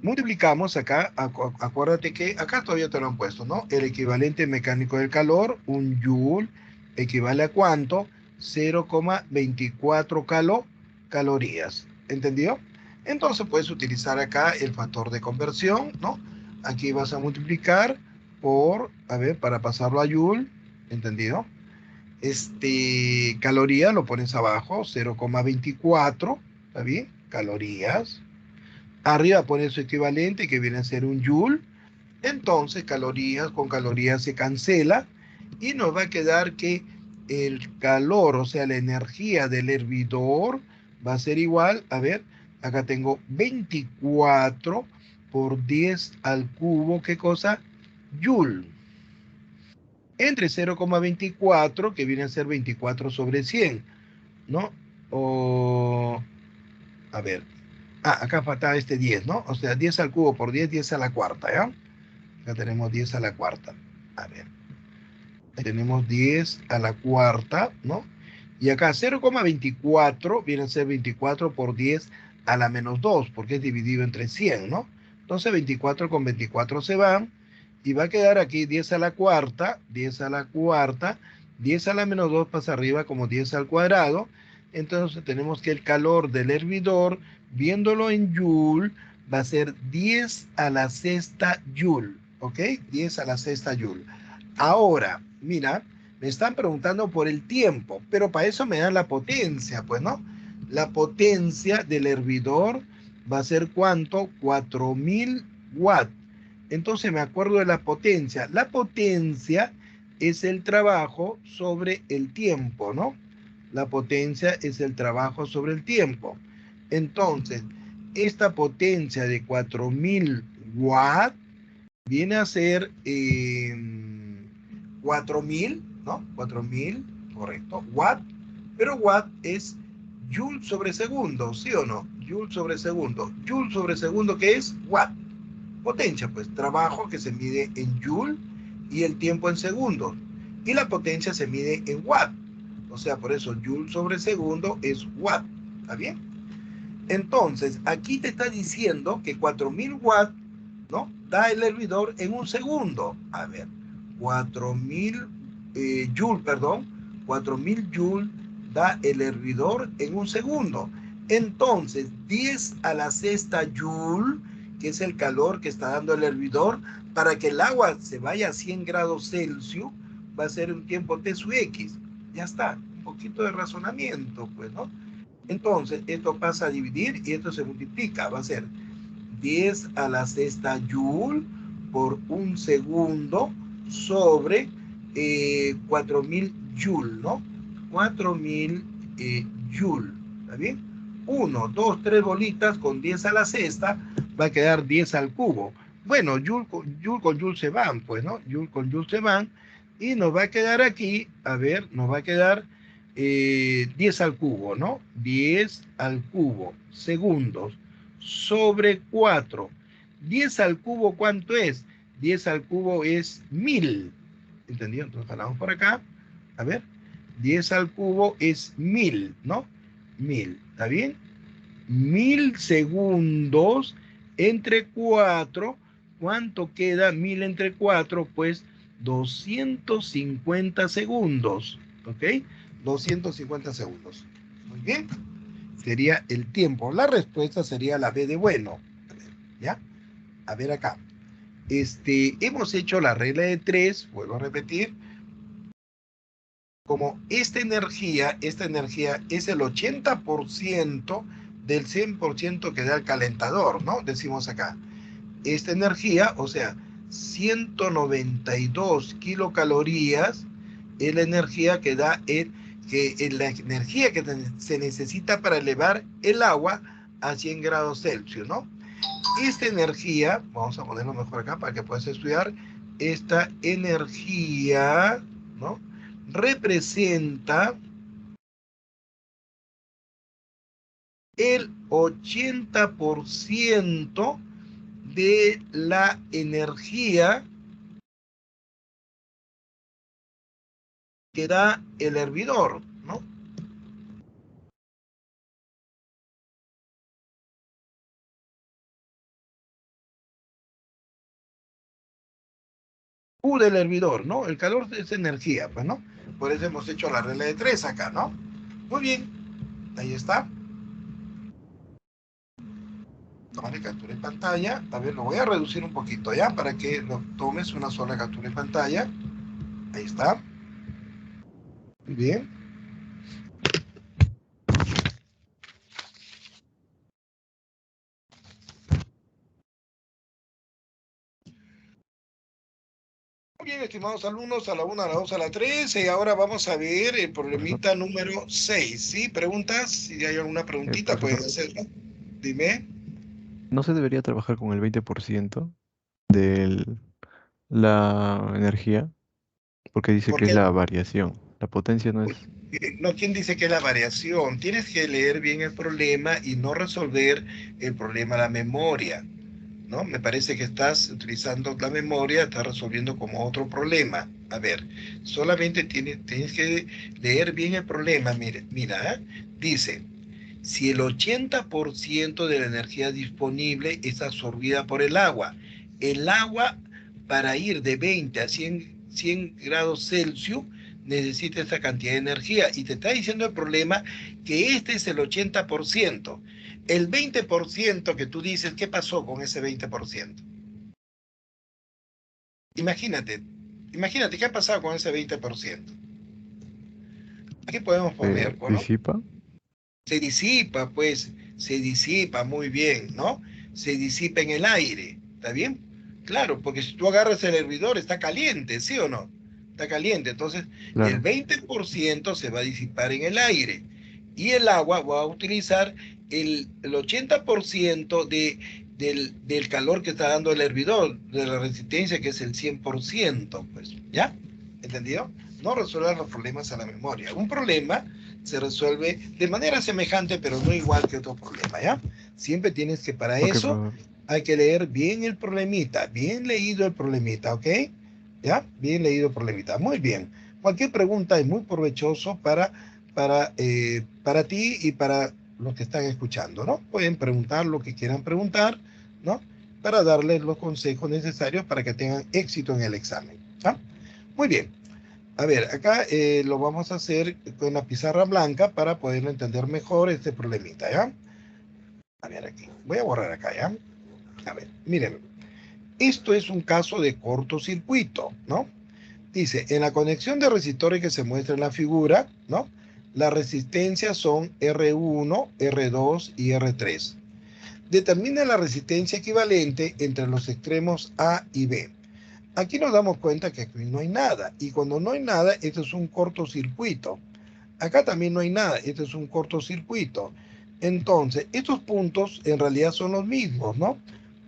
Multiplicamos acá, acuérdate que acá todavía te lo han puesto, ¿no? El equivalente mecánico del calor, un joule, equivale a ¿cuánto? 0,24 calorías. ¿Entendido? Entonces puedes utilizar acá el factor de conversión, ¿no? Aquí vas a multiplicar por, a ver, para pasarlo a joule, ¿entendido? Caloría lo pones abajo, 0,24, ¿está bien? Calorías. Arriba pone su equivalente, que viene a ser un joule. Entonces, calorías con calorías se cancela y nos va a quedar que el calor, o sea, la energía del hervidor va a ser igual, a ver, acá tengo 24 por 10 al cubo, ¿qué cosa? Joule. Entre 0,24, que viene a ser 24 sobre 100, ¿no? O, a ver, acá falta este 10, ¿no? O sea, 10 al cubo por 10, 10 a la cuarta, ¿ya? Acá tenemos 10 a la cuarta. A ver, ahí tenemos 10 a la cuarta, ¿no? Y acá 0,24 viene a ser 24 por 10 a la menos 2, porque es dividido entre 100, ¿no? Entonces 24 con 24 se van, y va a quedar aquí 10 a la cuarta, 10 a la cuarta, 10 a la menos 2 pasa arriba como 10 al cuadrado. Entonces tenemos que el calor del hervidor, viéndolo en joule, va a ser 10 a la sexta joule, ¿ok? 10 a la sexta joule. Ahora, mira, me están preguntando por el tiempo, pero para eso me dan la potencia, pues, ¿no? La potencia del hervidor va a ser ¿cuánto? 4000 watts. Entonces me acuerdo de la potencia. La potencia es el trabajo sobre el tiempo, ¿no? La potencia es el trabajo sobre el tiempo. Entonces, esta potencia de 4000 watts viene a ser 4000, ¿no? 4000, correcto, watt, pero watt es joule sobre segundo, ¿sí o no? Joule sobre segundo. Joule sobre segundo, ¿qué es? Watt. Potencia, pues, trabajo que se mide en joule y el tiempo en segundos. Y la potencia se mide en watt. O sea, por eso joule sobre segundo es watt. ¿Está bien? Entonces, aquí te está diciendo que 4000 watts, ¿no? Da el hervidor en un segundo. A ver, 4000 joule, perdón, 4000 joule da el hervidor en un segundo. Entonces, 10 a la sexta joule, que es el calor que está dando el hervidor, para que el agua se vaya a 100 grados Celsius, va a ser un tiempo T sub X. Ya está, un poquito de razonamiento, pues, ¿no? Entonces, esto pasa a dividir y esto se multiplica. Va a ser 10 a la sexta joule por un segundo sobre 4000 joule, ¿no? 4000 joule, ¿está bien? 1, 2, 3 bolitas con 10 a la sexta, va a quedar 10 al cubo. Bueno, joule con joule se van, pues, ¿no? Joule con joule se van, y nos va a quedar aquí, a ver, nos va a quedar 10 al cubo, ¿no? 10 al cubo, segundos, sobre 4. 10 al cubo, ¿cuánto es? 10 al cubo es 1000. ¿Entendido? Entonces jalamos por acá. A ver. 10 al cubo es 1000, ¿no? 1000. ¿Está bien? 1000 segundos entre 4. ¿Cuánto queda 1000 entre 4? Pues 250 segundos. ¿Ok? 250 segundos. Muy bien. Sería el tiempo. La respuesta sería la B de bueno. ¿Ya? A ver acá. Hemos hecho la regla de 3. Vuelvo a repetir. Como esta energía es el 80% del 100% que da el calentador, ¿no? Decimos acá. Esta energía, o sea, 192 kilocalorías es la energía que da la energía que se necesita para elevar el agua a 100 grados Celsius, ¿no? Esta energía, vamos a ponerlo mejor acá para que puedas estudiar, esta energía, ¿no? Representa el 80% de la energía que da el hervidor, ¿no? U del hervidor, ¿no? El calor es energía, pues, ¿no? Por eso hemos hecho la regla de 3 acá, ¿no? Muy bien, ahí está. Vale, captura en pantalla. A ver, lo voy a reducir un poquito, ¿ya? Para que lo tomes una sola captura en pantalla. Ahí está. Muy bien. Muy bien, estimados alumnos, a la 1, a la 2, a la 3. Y ahora vamos a ver el Profesor, problemita número 6. ¿Sí? ¿Preguntas? Si hay alguna preguntita, pueden profesor, hacerla. Dime. ¿no se debería trabajar con el 20% de la energía? Porque dice ¿Por que es qué? la variación. La potencia no es... No, ¿quién dice que es la variación? Tienes que leer bien el problema y no resolver el problema a la memoria, ¿no? Me parece que estás utilizando la memoria, estás resolviendo como otro problema. A ver, solamente tienes que leer bien el problema. Mira, ¿eh? Dice, si el 80% de la energía disponible es absorbida por el agua para ir de 20 a 100 grados Celsius necesita esta cantidad de energía. Y te está diciendo el problema que este es el 80%. El 20% que tú dices, ¿qué pasó con ese 20%? Imagínate, imagínate, ¿qué ha pasado con ese 20%? Aquí podemos poner, bueno, disipa. se disipa, pues, se disipa muy bien, ¿no? Se disipa en el aire, ¿está bien? Claro, porque si tú agarras el hervidor, está caliente, ¿sí o no? Está caliente, entonces el Claro. 20% se va a disipar en el aire y el agua va a utilizar el 80% del calor que está dando el hervidor, de la resistencia que es el 100%, pues, ¿ya? ¿Entendido? No resolver los problemas a la memoria. Un problema se resuelve de manera semejante, pero no igual que otro problema, ¿ya? Siempre tienes que, para Ok, eso, profesor. hay que leer bien el problemita, bien leído el problemita, ¿ok? ¿Ya? Bien leído el problemita. Muy bien. Cualquier pregunta es muy provechoso para ti y para los que están escuchando, ¿no? Pueden preguntar lo que quieran preguntar, ¿no? Para darles los consejos necesarios para que tengan éxito en el examen, ¿ya? Muy bien. A ver, acá lo vamos a hacer con la pizarra blanca para poder entender mejor este problemita, ¿ya? A ver aquí, voy a borrar acá, ¿ya? A ver, miren, esto es un caso de cortocircuito, ¿no? Dice, en la conexión de resistores que se muestra en la figura, ¿no? Las resistencias son R1, R2 y R3. Determina la resistencia equivalente entre los extremos A y B. Aquí nos damos cuenta que aquí no hay nada, y cuando no hay nada, esto es un cortocircuito. Acá también no hay nada, esto es un cortocircuito. Entonces, estos puntos en realidad son los mismos, ¿no?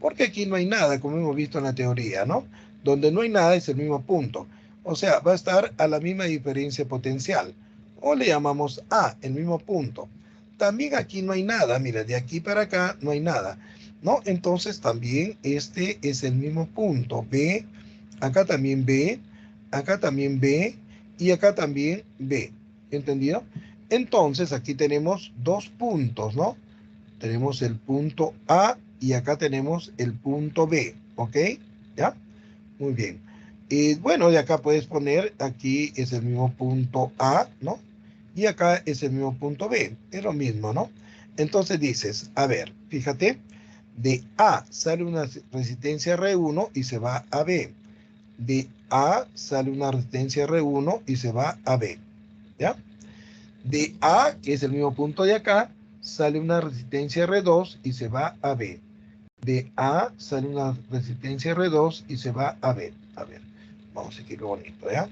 Porque aquí no hay nada, como hemos visto en la teoría, ¿no? Donde no hay nada es el mismo punto. O sea, va a estar a la misma diferencia potencial. O le llamamos A, el mismo punto. También aquí no hay nada, mira, de aquí para acá no hay nada, ¿no? Entonces también este es el mismo punto. B, acá también B y acá también B. ¿Entendido? Entonces aquí tenemos dos puntos, ¿no? Tenemos el punto A y acá tenemos el punto B, ¿ok? ¿Ya? Muy bien. Y bueno, de acá puedes poner, aquí es el mismo punto A, ¿no? Y acá es el mismo punto B, es lo mismo, ¿no? Entonces dices, a ver, fíjate, de A sale una resistencia R1 y se va a B. De A sale una resistencia R1 y se va a B, ¿ya? De A, que es el mismo punto de acá, sale una resistencia R2 y se va a B. De A sale una resistencia R2 y se va a B. A ver, vamos a escribirlo bonito, ¿ya?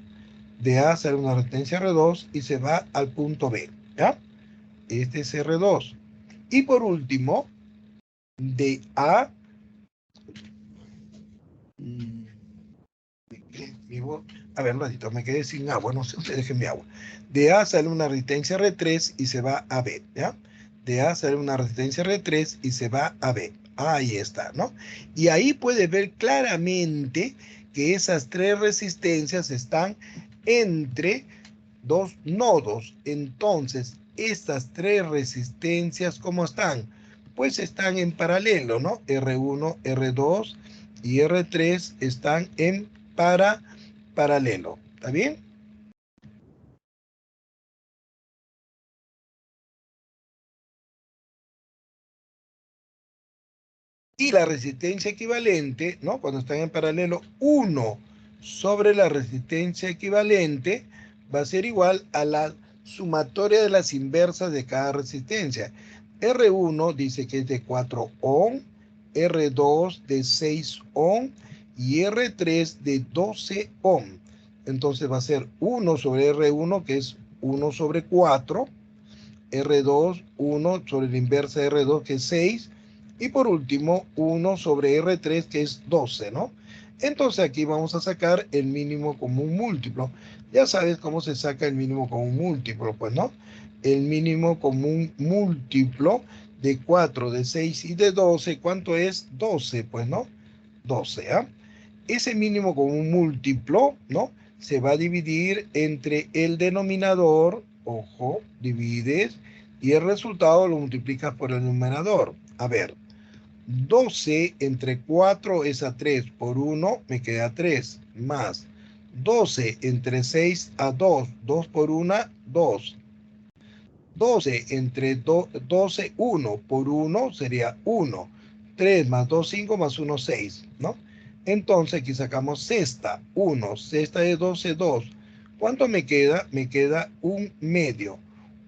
De A sale una resistencia R2 y se va al punto B, ¿ya? Este es R2. Y por último, de A... A ver, un ratito, me quedé sin agua, no sé, ustedes dejen mi agua. De A sale una resistencia R3 y se va a B, ¿ya? De A sale una resistencia R3 y se va a B. Ahí está, ¿no? Y ahí puedes ver claramente que esas tres resistencias están entre dos nodos. Entonces, estas tres resistencias, ¿cómo están? Pues están en paralelo, ¿no? R1, R2 y R3 están en paralelo. ¿Está bien? Y la resistencia equivalente, ¿no? Cuando están en paralelo, 1 sobre la resistencia equivalente va a ser igual a la sumatoria de las inversas de cada resistencia. R1 dice que es de 4 ohm, R2 de 6 ohm y R3 de 12 ohm. Entonces va a ser 1 sobre R1, que es 1 sobre 4, R2, 1 sobre la inversa de R2, que es 6, y por último, 1 sobre R3, que es 12, ¿no? Entonces aquí vamos a sacar el mínimo común múltiplo. Ya sabes cómo se saca el mínimo común múltiplo, pues, ¿no? El mínimo común múltiplo de 4, de 6 y de 12, ¿cuánto es? 12, pues, ¿no? 12, ¿ah? Ese mínimo común múltiplo, ¿no? Se va a dividir entre el denominador, ojo, divides, y el resultado lo multiplicas por el numerador. A ver, 12 entre 4 es a 3, por 1 me queda 3, más 12 entre 6 a 2, 2 por 1, 2. 12 entre 12, 1 por 1 sería 1. 3 más 2, 5 más 1, 6, ¿no? Entonces aquí sacamos sexta, 1, sexta de 12, 2. ¿Cuánto me queda? Me queda un medio.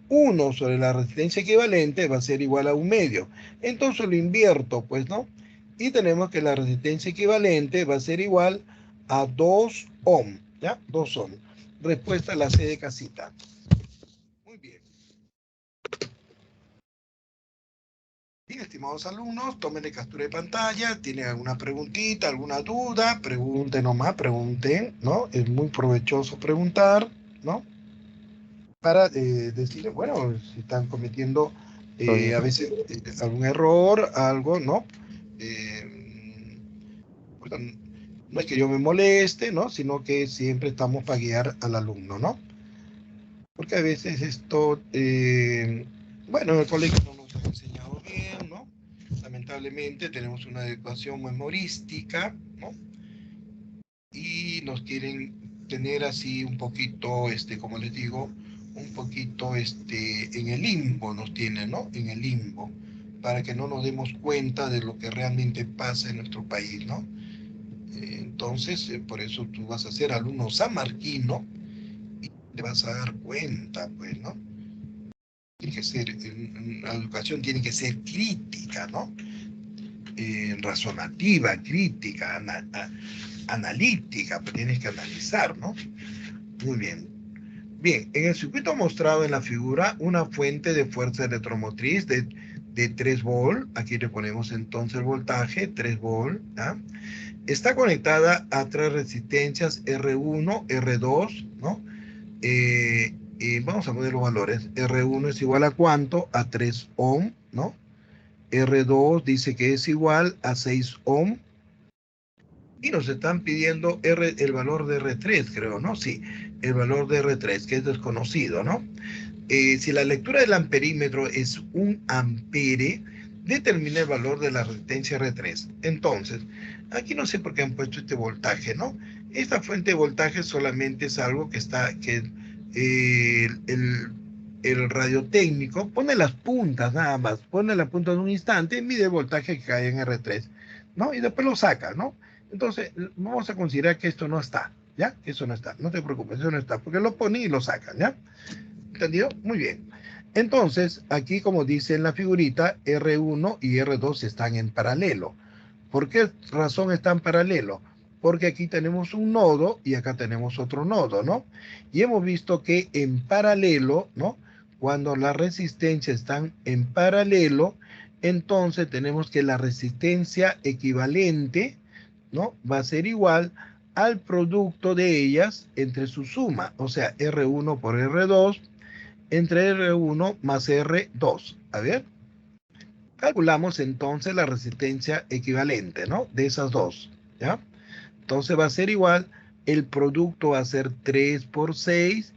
1 sobre la resistencia equivalente va a ser igual a un medio. Entonces lo invierto, pues, ¿no? Y tenemos que la resistencia equivalente va a ser igual a 2 ohm, ¿ya? 2 ohm. Respuesta a la C de casita. Muy bien. Bien, estimados alumnos, tómenle captura de pantalla. ¿Tienen alguna preguntita, alguna duda? Pregunten nomás, pregunten, ¿no? Es muy provechoso preguntar, ¿no? Para decirles, bueno, si están cometiendo Está bien. a veces algún error, algo, ¿no? Eh, pues, no es que yo me moleste, ¿no? Sino que siempre estamos para guiar al alumno, ¿no? Porque a veces esto, bueno, en el colegio no nos han enseñado bien, ¿no? Lamentablemente tenemos una educación memorística, ¿no? Y nos quieren tener así un poquito, como les digo, un poquito en el limbo nos tienen, ¿no? En el limbo, para que no nos demos cuenta de lo que realmente pasa en nuestro país, ¿no? Entonces, por eso tú vas a ser alumno samarquino y te vas a dar cuenta, pues, ¿no? Tiene que ser, la educación tiene que ser crítica, ¿no? Razonativa, crítica, analítica, pues tienes que analizar, ¿no? Muy bien. Bien, en el circuito mostrado en la figura, una fuente de fuerza electromotriz de 3 volt, aquí le ponemos entonces el voltaje, 3 volt, ¿ya? Está conectada a tres resistencias R1, R2, ¿no? Vamos a poner los valores. R1 es igual a cuánto? A 3 ohm, ¿no? R2 dice que es igual a 6 ohm. Y nos están pidiendo el valor de R3, creo, ¿no? Sí, el valor de R3, que es desconocido, ¿no? Si la lectura del amperímetro es 1 ampere, determina el valor de la resistencia R3. Entonces, aquí no sé por qué han puesto este voltaje, ¿no? Esta fuente de voltaje solamente es algo que está, el radiotécnico pone las puntas nada más, pone la punta de un instante, mide el voltaje que cae en R3, ¿no? Y después lo saca, ¿no? Entonces, vamos a considerar que esto no está, ¿ya? Eso no está, no te preocupes, eso no está, porque lo ponen y lo sacan, ¿ya? ¿Entendido? Muy bien. Entonces, aquí como dice en la figurita, R1 y R2 están en paralelo. ¿Por qué razón están en paralelo? Porque aquí tenemos un nodo y acá tenemos otro nodo, ¿no? Y hemos visto que en paralelo, ¿no? Cuando las resistencias están en paralelo, entonces tenemos que la resistencia equivalente, ¿no? Va a ser igual al producto de ellas entre su suma, o sea, R1 por R2 entre R1 más R2. A ver, calculamos entonces la resistencia equivalente, ¿no? De esas dos, ¿ya? Entonces va a ser igual, el producto va a ser 3 por 6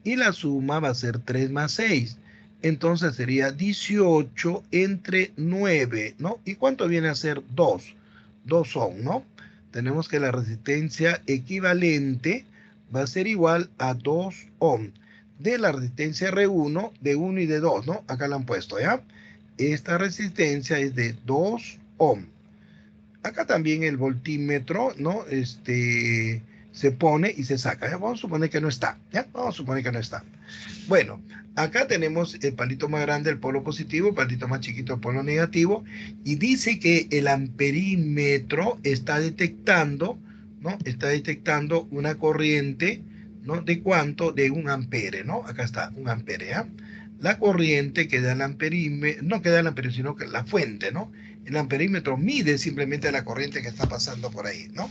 y la suma va a ser 3 más 6. Entonces sería 18 entre 9, ¿no? ¿Y cuánto viene a ser 2? 2 ohm, ¿no? Tenemos que la resistencia equivalente va a ser igual a 2 ohm de la resistencia R1, de 1 y de 2, ¿no? Acá la han puesto, ¿ya? Esta resistencia es de 2 ohm. Acá también el voltímetro, ¿no? Se pone y se saca. ¿Ya? Vamos a suponer que no está, ¿ya? Vamos a suponer que no está. Bueno, acá tenemos el palito más grande, el polo positivo, el palito más chiquito, el polo negativo, y dice que el amperímetro está detectando, ¿no? Está detectando una corriente, ¿no? ¿De cuánto? De 1 ampere, ¿no? Acá está, 1 ampere, ¿ya? La corriente que da el amperímetro, no que da el amperímetro, sino que la fuente, ¿no? El amperímetro mide simplemente la corriente que está pasando por ahí, ¿no?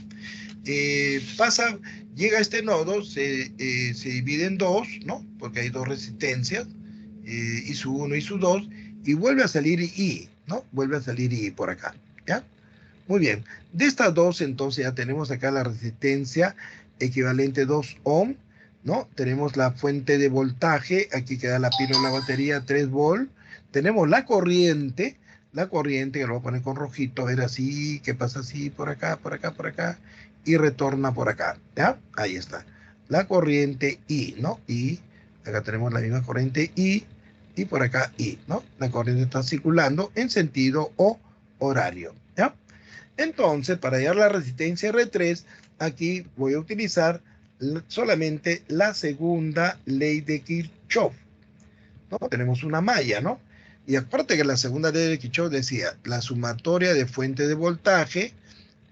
Llega a este nodo, se divide en dos, ¿no? Porque hay dos resistencias, y su 1 y su 2, y vuelve a salir I, ¿no? Vuelve a salir I por acá, ¿ya? Muy bien. De estas dos, entonces ya tenemos acá la resistencia equivalente 2 ohm, ¿no? Tenemos la fuente de voltaje, aquí queda la pila de la batería, 3 volt. Tenemos la corriente que lo voy a poner con rojito, a ver así, que pasa así, por acá, por acá, por acá, y retorna por acá, ¿ya? Ahí está. La corriente I, ¿no? I, acá tenemos la misma corriente I, y por acá I, ¿no? La corriente está circulando en sentido horario, ¿ya? Entonces, para hallar la resistencia R3, aquí voy a utilizar solamente la segunda ley de Kirchhoff, ¿no? Tenemos una malla, ¿no? Y aparte que la segunda ley de Kirchhoff decía, la sumatoria de fuente de voltaje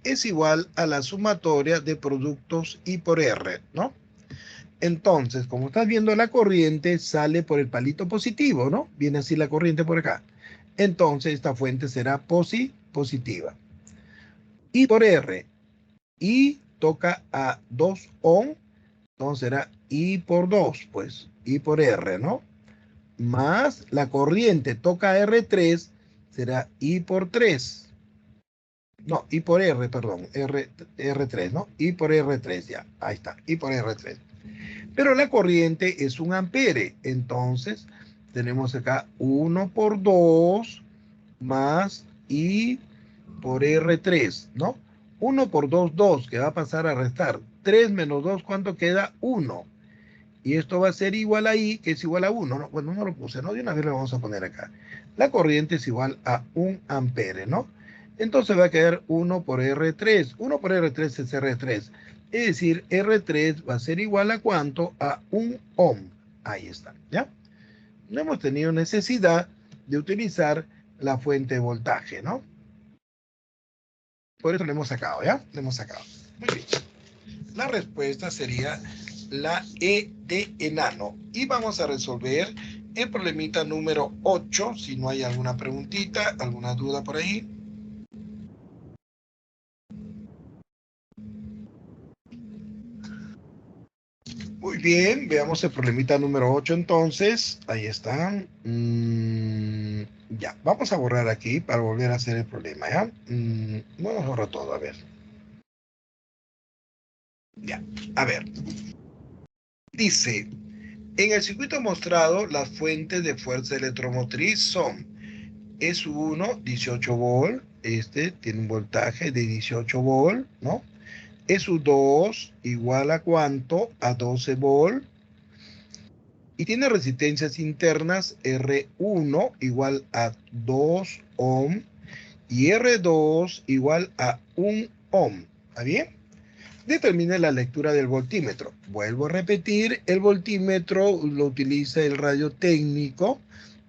es igual a la sumatoria de productos I por R, ¿no? Entonces, como estás viendo, la corriente sale por el palito positivo, ¿no? Viene así la corriente por acá. Entonces, esta fuente será positiva. I por R, I toca a 2 ohm, entonces será I por 2, pues, I por R, ¿no? Más la corriente toca a R3, será I por 3. No, I por R, perdón, R3, ¿no? I por R3, ya, ahí está, I por R3. Pero la corriente es 1 ampere, entonces tenemos acá 1 por 2 más I por R3, ¿no? 1 por 2, 2, que va a pasar a restar. 3 menos 2, ¿cuánto queda? 1. Y esto va a ser igual a I, que es igual a 1, ¿no? Bueno, no lo puse, ¿no? De una vez lo vamos a poner acá. La corriente es igual a 1 ampere, ¿no? Entonces va a quedar 1 por R3. 1 por R3 es R3. Es decir, R3 va a ser igual a ¿cuánto? A 1 ohm. Ahí está, ¿ya? No hemos tenido necesidad de utilizar la fuente de voltaje, ¿no? Por eso lo hemos sacado, ¿ya? Lo hemos sacado. Muy bien. La respuesta sería la E de enano. Y vamos a resolver el problemita número 8, si no hay alguna preguntita, alguna duda por ahí. Muy bien, veamos el problemita número 8 entonces. Ahí están. Ya, vamos a borrar aquí para volver a hacer el problema, ¿ya? Vamos a borrar todo, a ver. Ya, a ver. Dice, en el circuito mostrado, las fuentes de fuerza electromotriz son S1, 18 volt, este tiene un voltaje de 18 volt, ¿no? SU2 igual a ¿cuánto? A 12 volt. Y tiene resistencias internas R1 igual a 2 ohm y R2 igual a 1 ohm. ¿Está bien? Determine la lectura del voltímetro. Vuelvo a repetir, el voltímetro lo utiliza el radio técnico,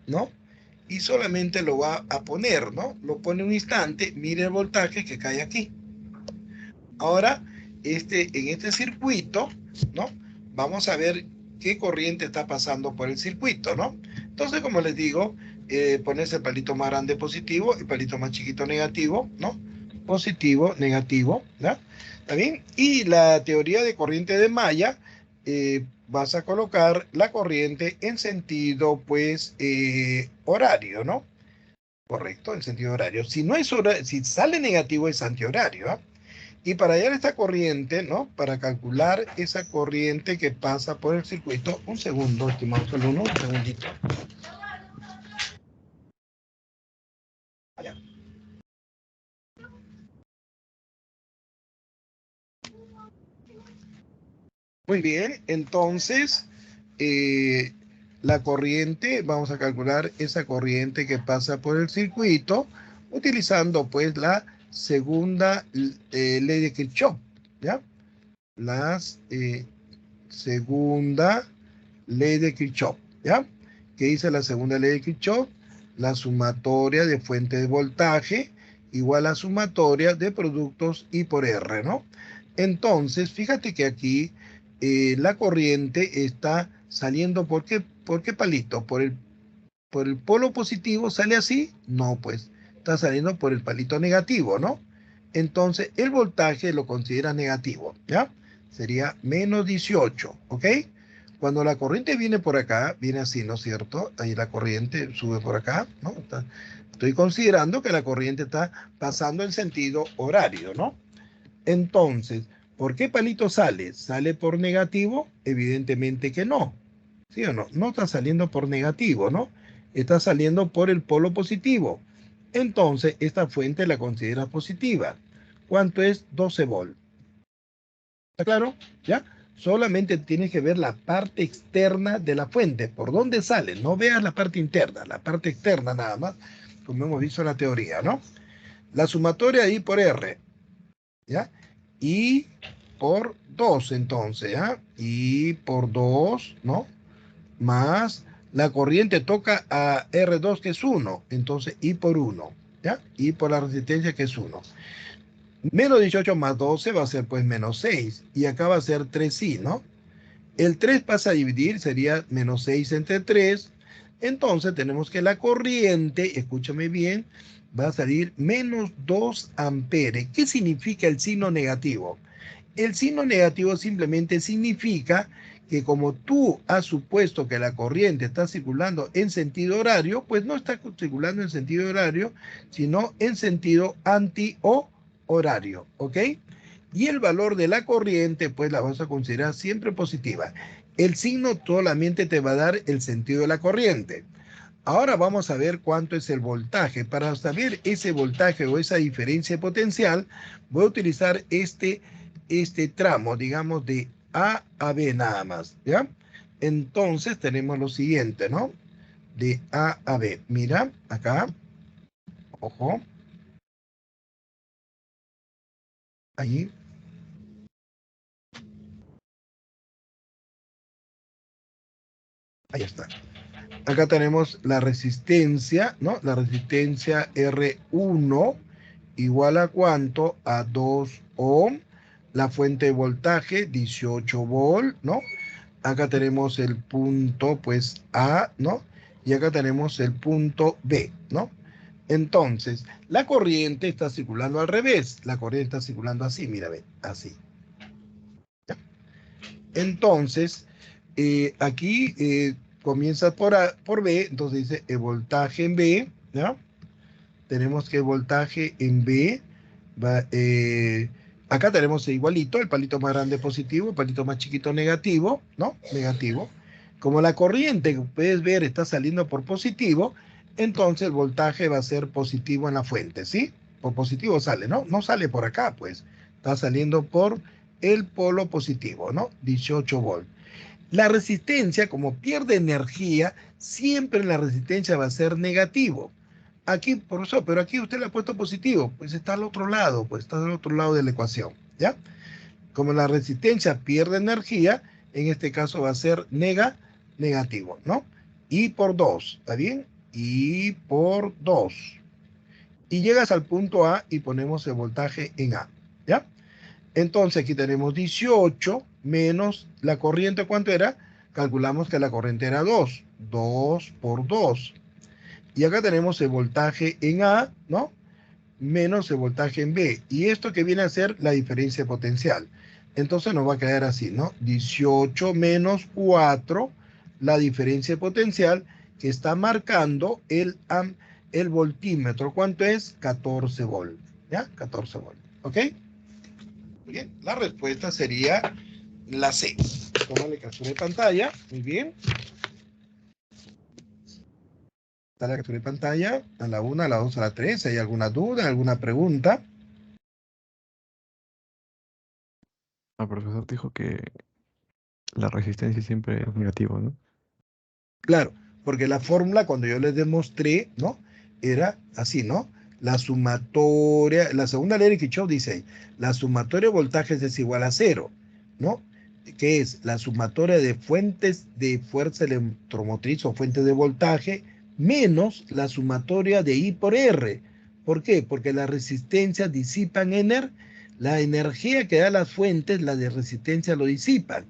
¿no? Y solamente lo va a poner, ¿no? Lo pone un instante, mire el voltaje que cae aquí. Ahora, en este circuito, ¿no? Vamos a ver qué corriente está pasando por el circuito, ¿no? Entonces, como les digo, pones el palito más grande positivo, el palito más chiquito negativo, ¿no? Positivo, negativo, ¿no? ¿Está bien? Y la teoría de corriente de malla, vas a colocar la corriente en sentido, pues, horario, ¿no? Correcto, en sentido horario. Si no es horario, si sale negativo es antihorario, ¿ah? Y para hallar esta corriente, ¿no? Para calcular esa corriente que pasa por el circuito, un segundo, estimados alumnos, un segundito. Allá. Muy bien, entonces, la corriente, vamos a calcular esa corriente que pasa por el circuito, utilizando pues la segunda ley de Kirchhoff, ¿ya? La segunda ley de Kirchhoff, ¿ya? ¿Qué dice la segunda ley de Kirchhoff? La sumatoria de fuente de voltaje igual a sumatoria de productos I por R, ¿no? Entonces, fíjate que aquí la corriente está saliendo, ¿por qué palito? ¿Por el polo positivo sale así? No, pues está saliendo por el palito negativo, ¿no? Entonces, el voltaje lo considera negativo, ¿ya? Sería menos 18, ¿ok? Cuando la corriente viene por acá, viene así, ¿no es cierto? Ahí la corriente sube por acá, ¿no? Estoy considerando que la corriente está pasando en sentido horario, ¿no? Entonces, ¿por qué palito sale? ¿Sale por negativo? Evidentemente que no. ¿Sí o no? No está saliendo por negativo, ¿no? Está saliendo por el polo positivo. Entonces, esta fuente la considera positiva. ¿Cuánto es? 12 volt. ¿Está claro? ¿Ya? Solamente tienes que ver la parte externa de la fuente, por dónde sale. No veas la parte interna, la parte externa nada más, como hemos visto en la teoría, ¿no? La sumatoria I por R, ¿ya? I por 2, entonces, ¿ya? I por 2, ¿no? Más la corriente toca a R2, que es 1, entonces I por 1, ¿ya? I por la resistencia, que es 1. Menos 18 más 12 va a ser pues menos 6, y acá va a ser 3I, ¿no? El 3 pasa a dividir, sería menos 6 entre 3, entonces tenemos que la corriente, escúchame bien, va a salir menos 2 amperes. ¿Qué significa el signo negativo? El signo negativo simplemente significa que como tú has supuesto que la corriente está circulando en sentido horario, pues no está circulando en sentido horario, sino en sentido anti-horario, ¿ok? Y el valor de la corriente, pues la vas a considerar siempre positiva. El signo solamente te va a dar el sentido de la corriente. Ahora vamos a ver cuánto es el voltaje. Para saber ese voltaje o esa diferencia potencial, voy a utilizar este tramo, digamos, de A a B nada más, ¿ya? Entonces tenemos lo siguiente, ¿no? De A a B. Mira, acá, ojo, ahí, ahí está. Acá tenemos la resistencia, ¿no? La resistencia R1 igual a ¿cuánto? A 2 ohm. La fuente de voltaje, 18 volt, ¿no? Acá tenemos el punto, pues, A, ¿no? Y acá tenemos el punto B, ¿no? Entonces, la corriente está circulando al revés. La corriente está circulando así, mira, ve, así. ¿Ya? Entonces, aquí comienza por B, entonces dice el voltaje en B, ¿ya? Tenemos que el voltaje en B va, acá tenemos igualito, el palito más grande positivo, el palito más chiquito negativo, ¿no? Negativo. Como la corriente que puedes ver está saliendo por positivo, entonces el voltaje va a ser positivo en la fuente, ¿sí? Por positivo sale, ¿no? No sale por acá, pues. Está saliendo por el polo positivo, ¿no? 18 volts. La resistencia, como pierde energía, siempre la resistencia va a ser negativo. Aquí, por eso, pero aquí usted le ha puesto positivo, pues está al otro lado, pues está al otro lado de la ecuación, ¿ya? Como la resistencia pierde energía, en este caso va a ser negativo, ¿no? Y por 2, ¿está bien? Y por 2. Y llegas al punto A y ponemos el voltaje en A, ¿ya? Entonces aquí tenemos 18 menos la corriente, ¿cuánto era? Calculamos que la corriente era 2. 2 por 2. Y acá tenemos el voltaje en A, ¿no? Menos el voltaje en B. Y esto que viene a ser la diferencia potencial. Entonces nos va a quedar así, ¿no? 18 menos 4, la diferencia potencial que está marcando el voltímetro. ¿Cuánto es? 14 volt. ¿Ya? 14 volt. ¿Ok? Muy bien. La respuesta sería la C. Tómale captura de pantalla. Muy bien. Está la captura de pantalla a la 1, a la 2, a la 3. ¿Hay alguna duda, alguna pregunta? El profesor dijo que la resistencia siempre es negativa, ¿no? Claro, porque la fórmula cuando yo les demostré, ¿no? Era así, ¿no? La sumatoria, la segunda ley de Kirchhoff dice, la sumatoria de voltajes es igual a cero, ¿no? Que es la sumatoria de fuentes de fuerza electromotriz o fuentes de voltaje menos la sumatoria de I por R. ¿Por qué? Porque las resistencias disipan la energía que da las fuentes, las de resistencia lo disipan.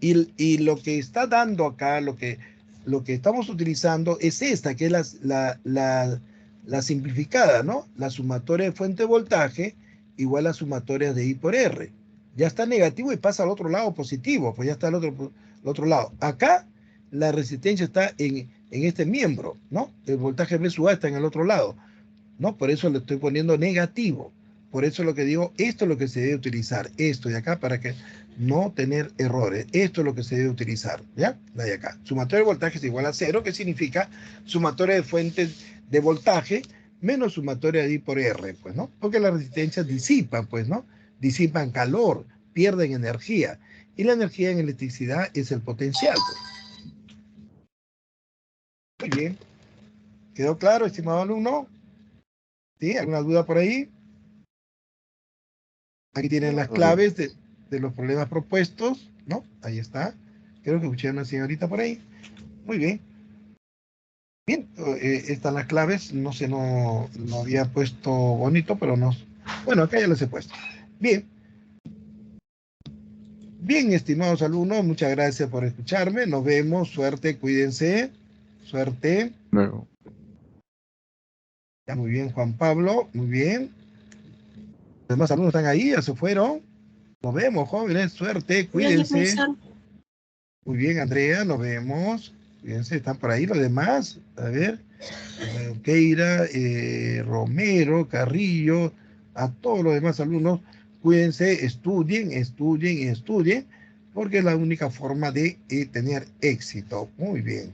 Y lo que está dando acá, lo que estamos utilizando es esta, que es la simplificada, ¿no? La sumatoria de fuente de voltaje igual a sumatoria de I por R. Ya está negativo y pasa al otro lado positivo, pues ya está al otro lado. Acá la resistencia está en este miembro, ¿no? El voltaje V sub A está en el otro lado, ¿no? Por eso le estoy poniendo negativo. Por eso lo que digo, esto es lo que se debe utilizar, esto de acá, para que no tener errores. Esto es lo que se debe utilizar, ¿ya? La de acá. Sumatoria de voltaje es igual a cero, que significa sumatoria de fuentes de voltaje menos sumatoria de I por R, pues, ¿no? Porque las resistencias disipan, pues, ¿no? Disipan calor, pierden energía. Y la energía en electricidad es el potencial, pues. Muy bien. ¿Quedó claro, estimado alumno? ¿Sí? ¿Alguna duda por ahí? Aquí tienen las Todo bien. claves de los problemas propuestos, ¿no? Ahí está. Creo que escuché a una señorita por ahí. Muy bien. Bien, están las claves. No sé, no había puesto bonito, pero no. Bueno, acá ya las he puesto. Bien, bien, estimados alumnos, muchas gracias por escucharme. Nos vemos. Suerte, cuídense. Suerte. Luego. Ya, muy bien, Juan Pablo. Muy bien. Los demás alumnos están ahí, ya se fueron. Nos vemos, jóvenes. Suerte, Gracias, cuídense. profesor. Muy bien, Andrea, nos vemos. Fíjense, están por ahí los demás. A ver, Keira, Romero, Carrillo, a todos los demás alumnos, cuídense, estudien, estudien y estudien, porque es la única forma de tener éxito. Muy bien.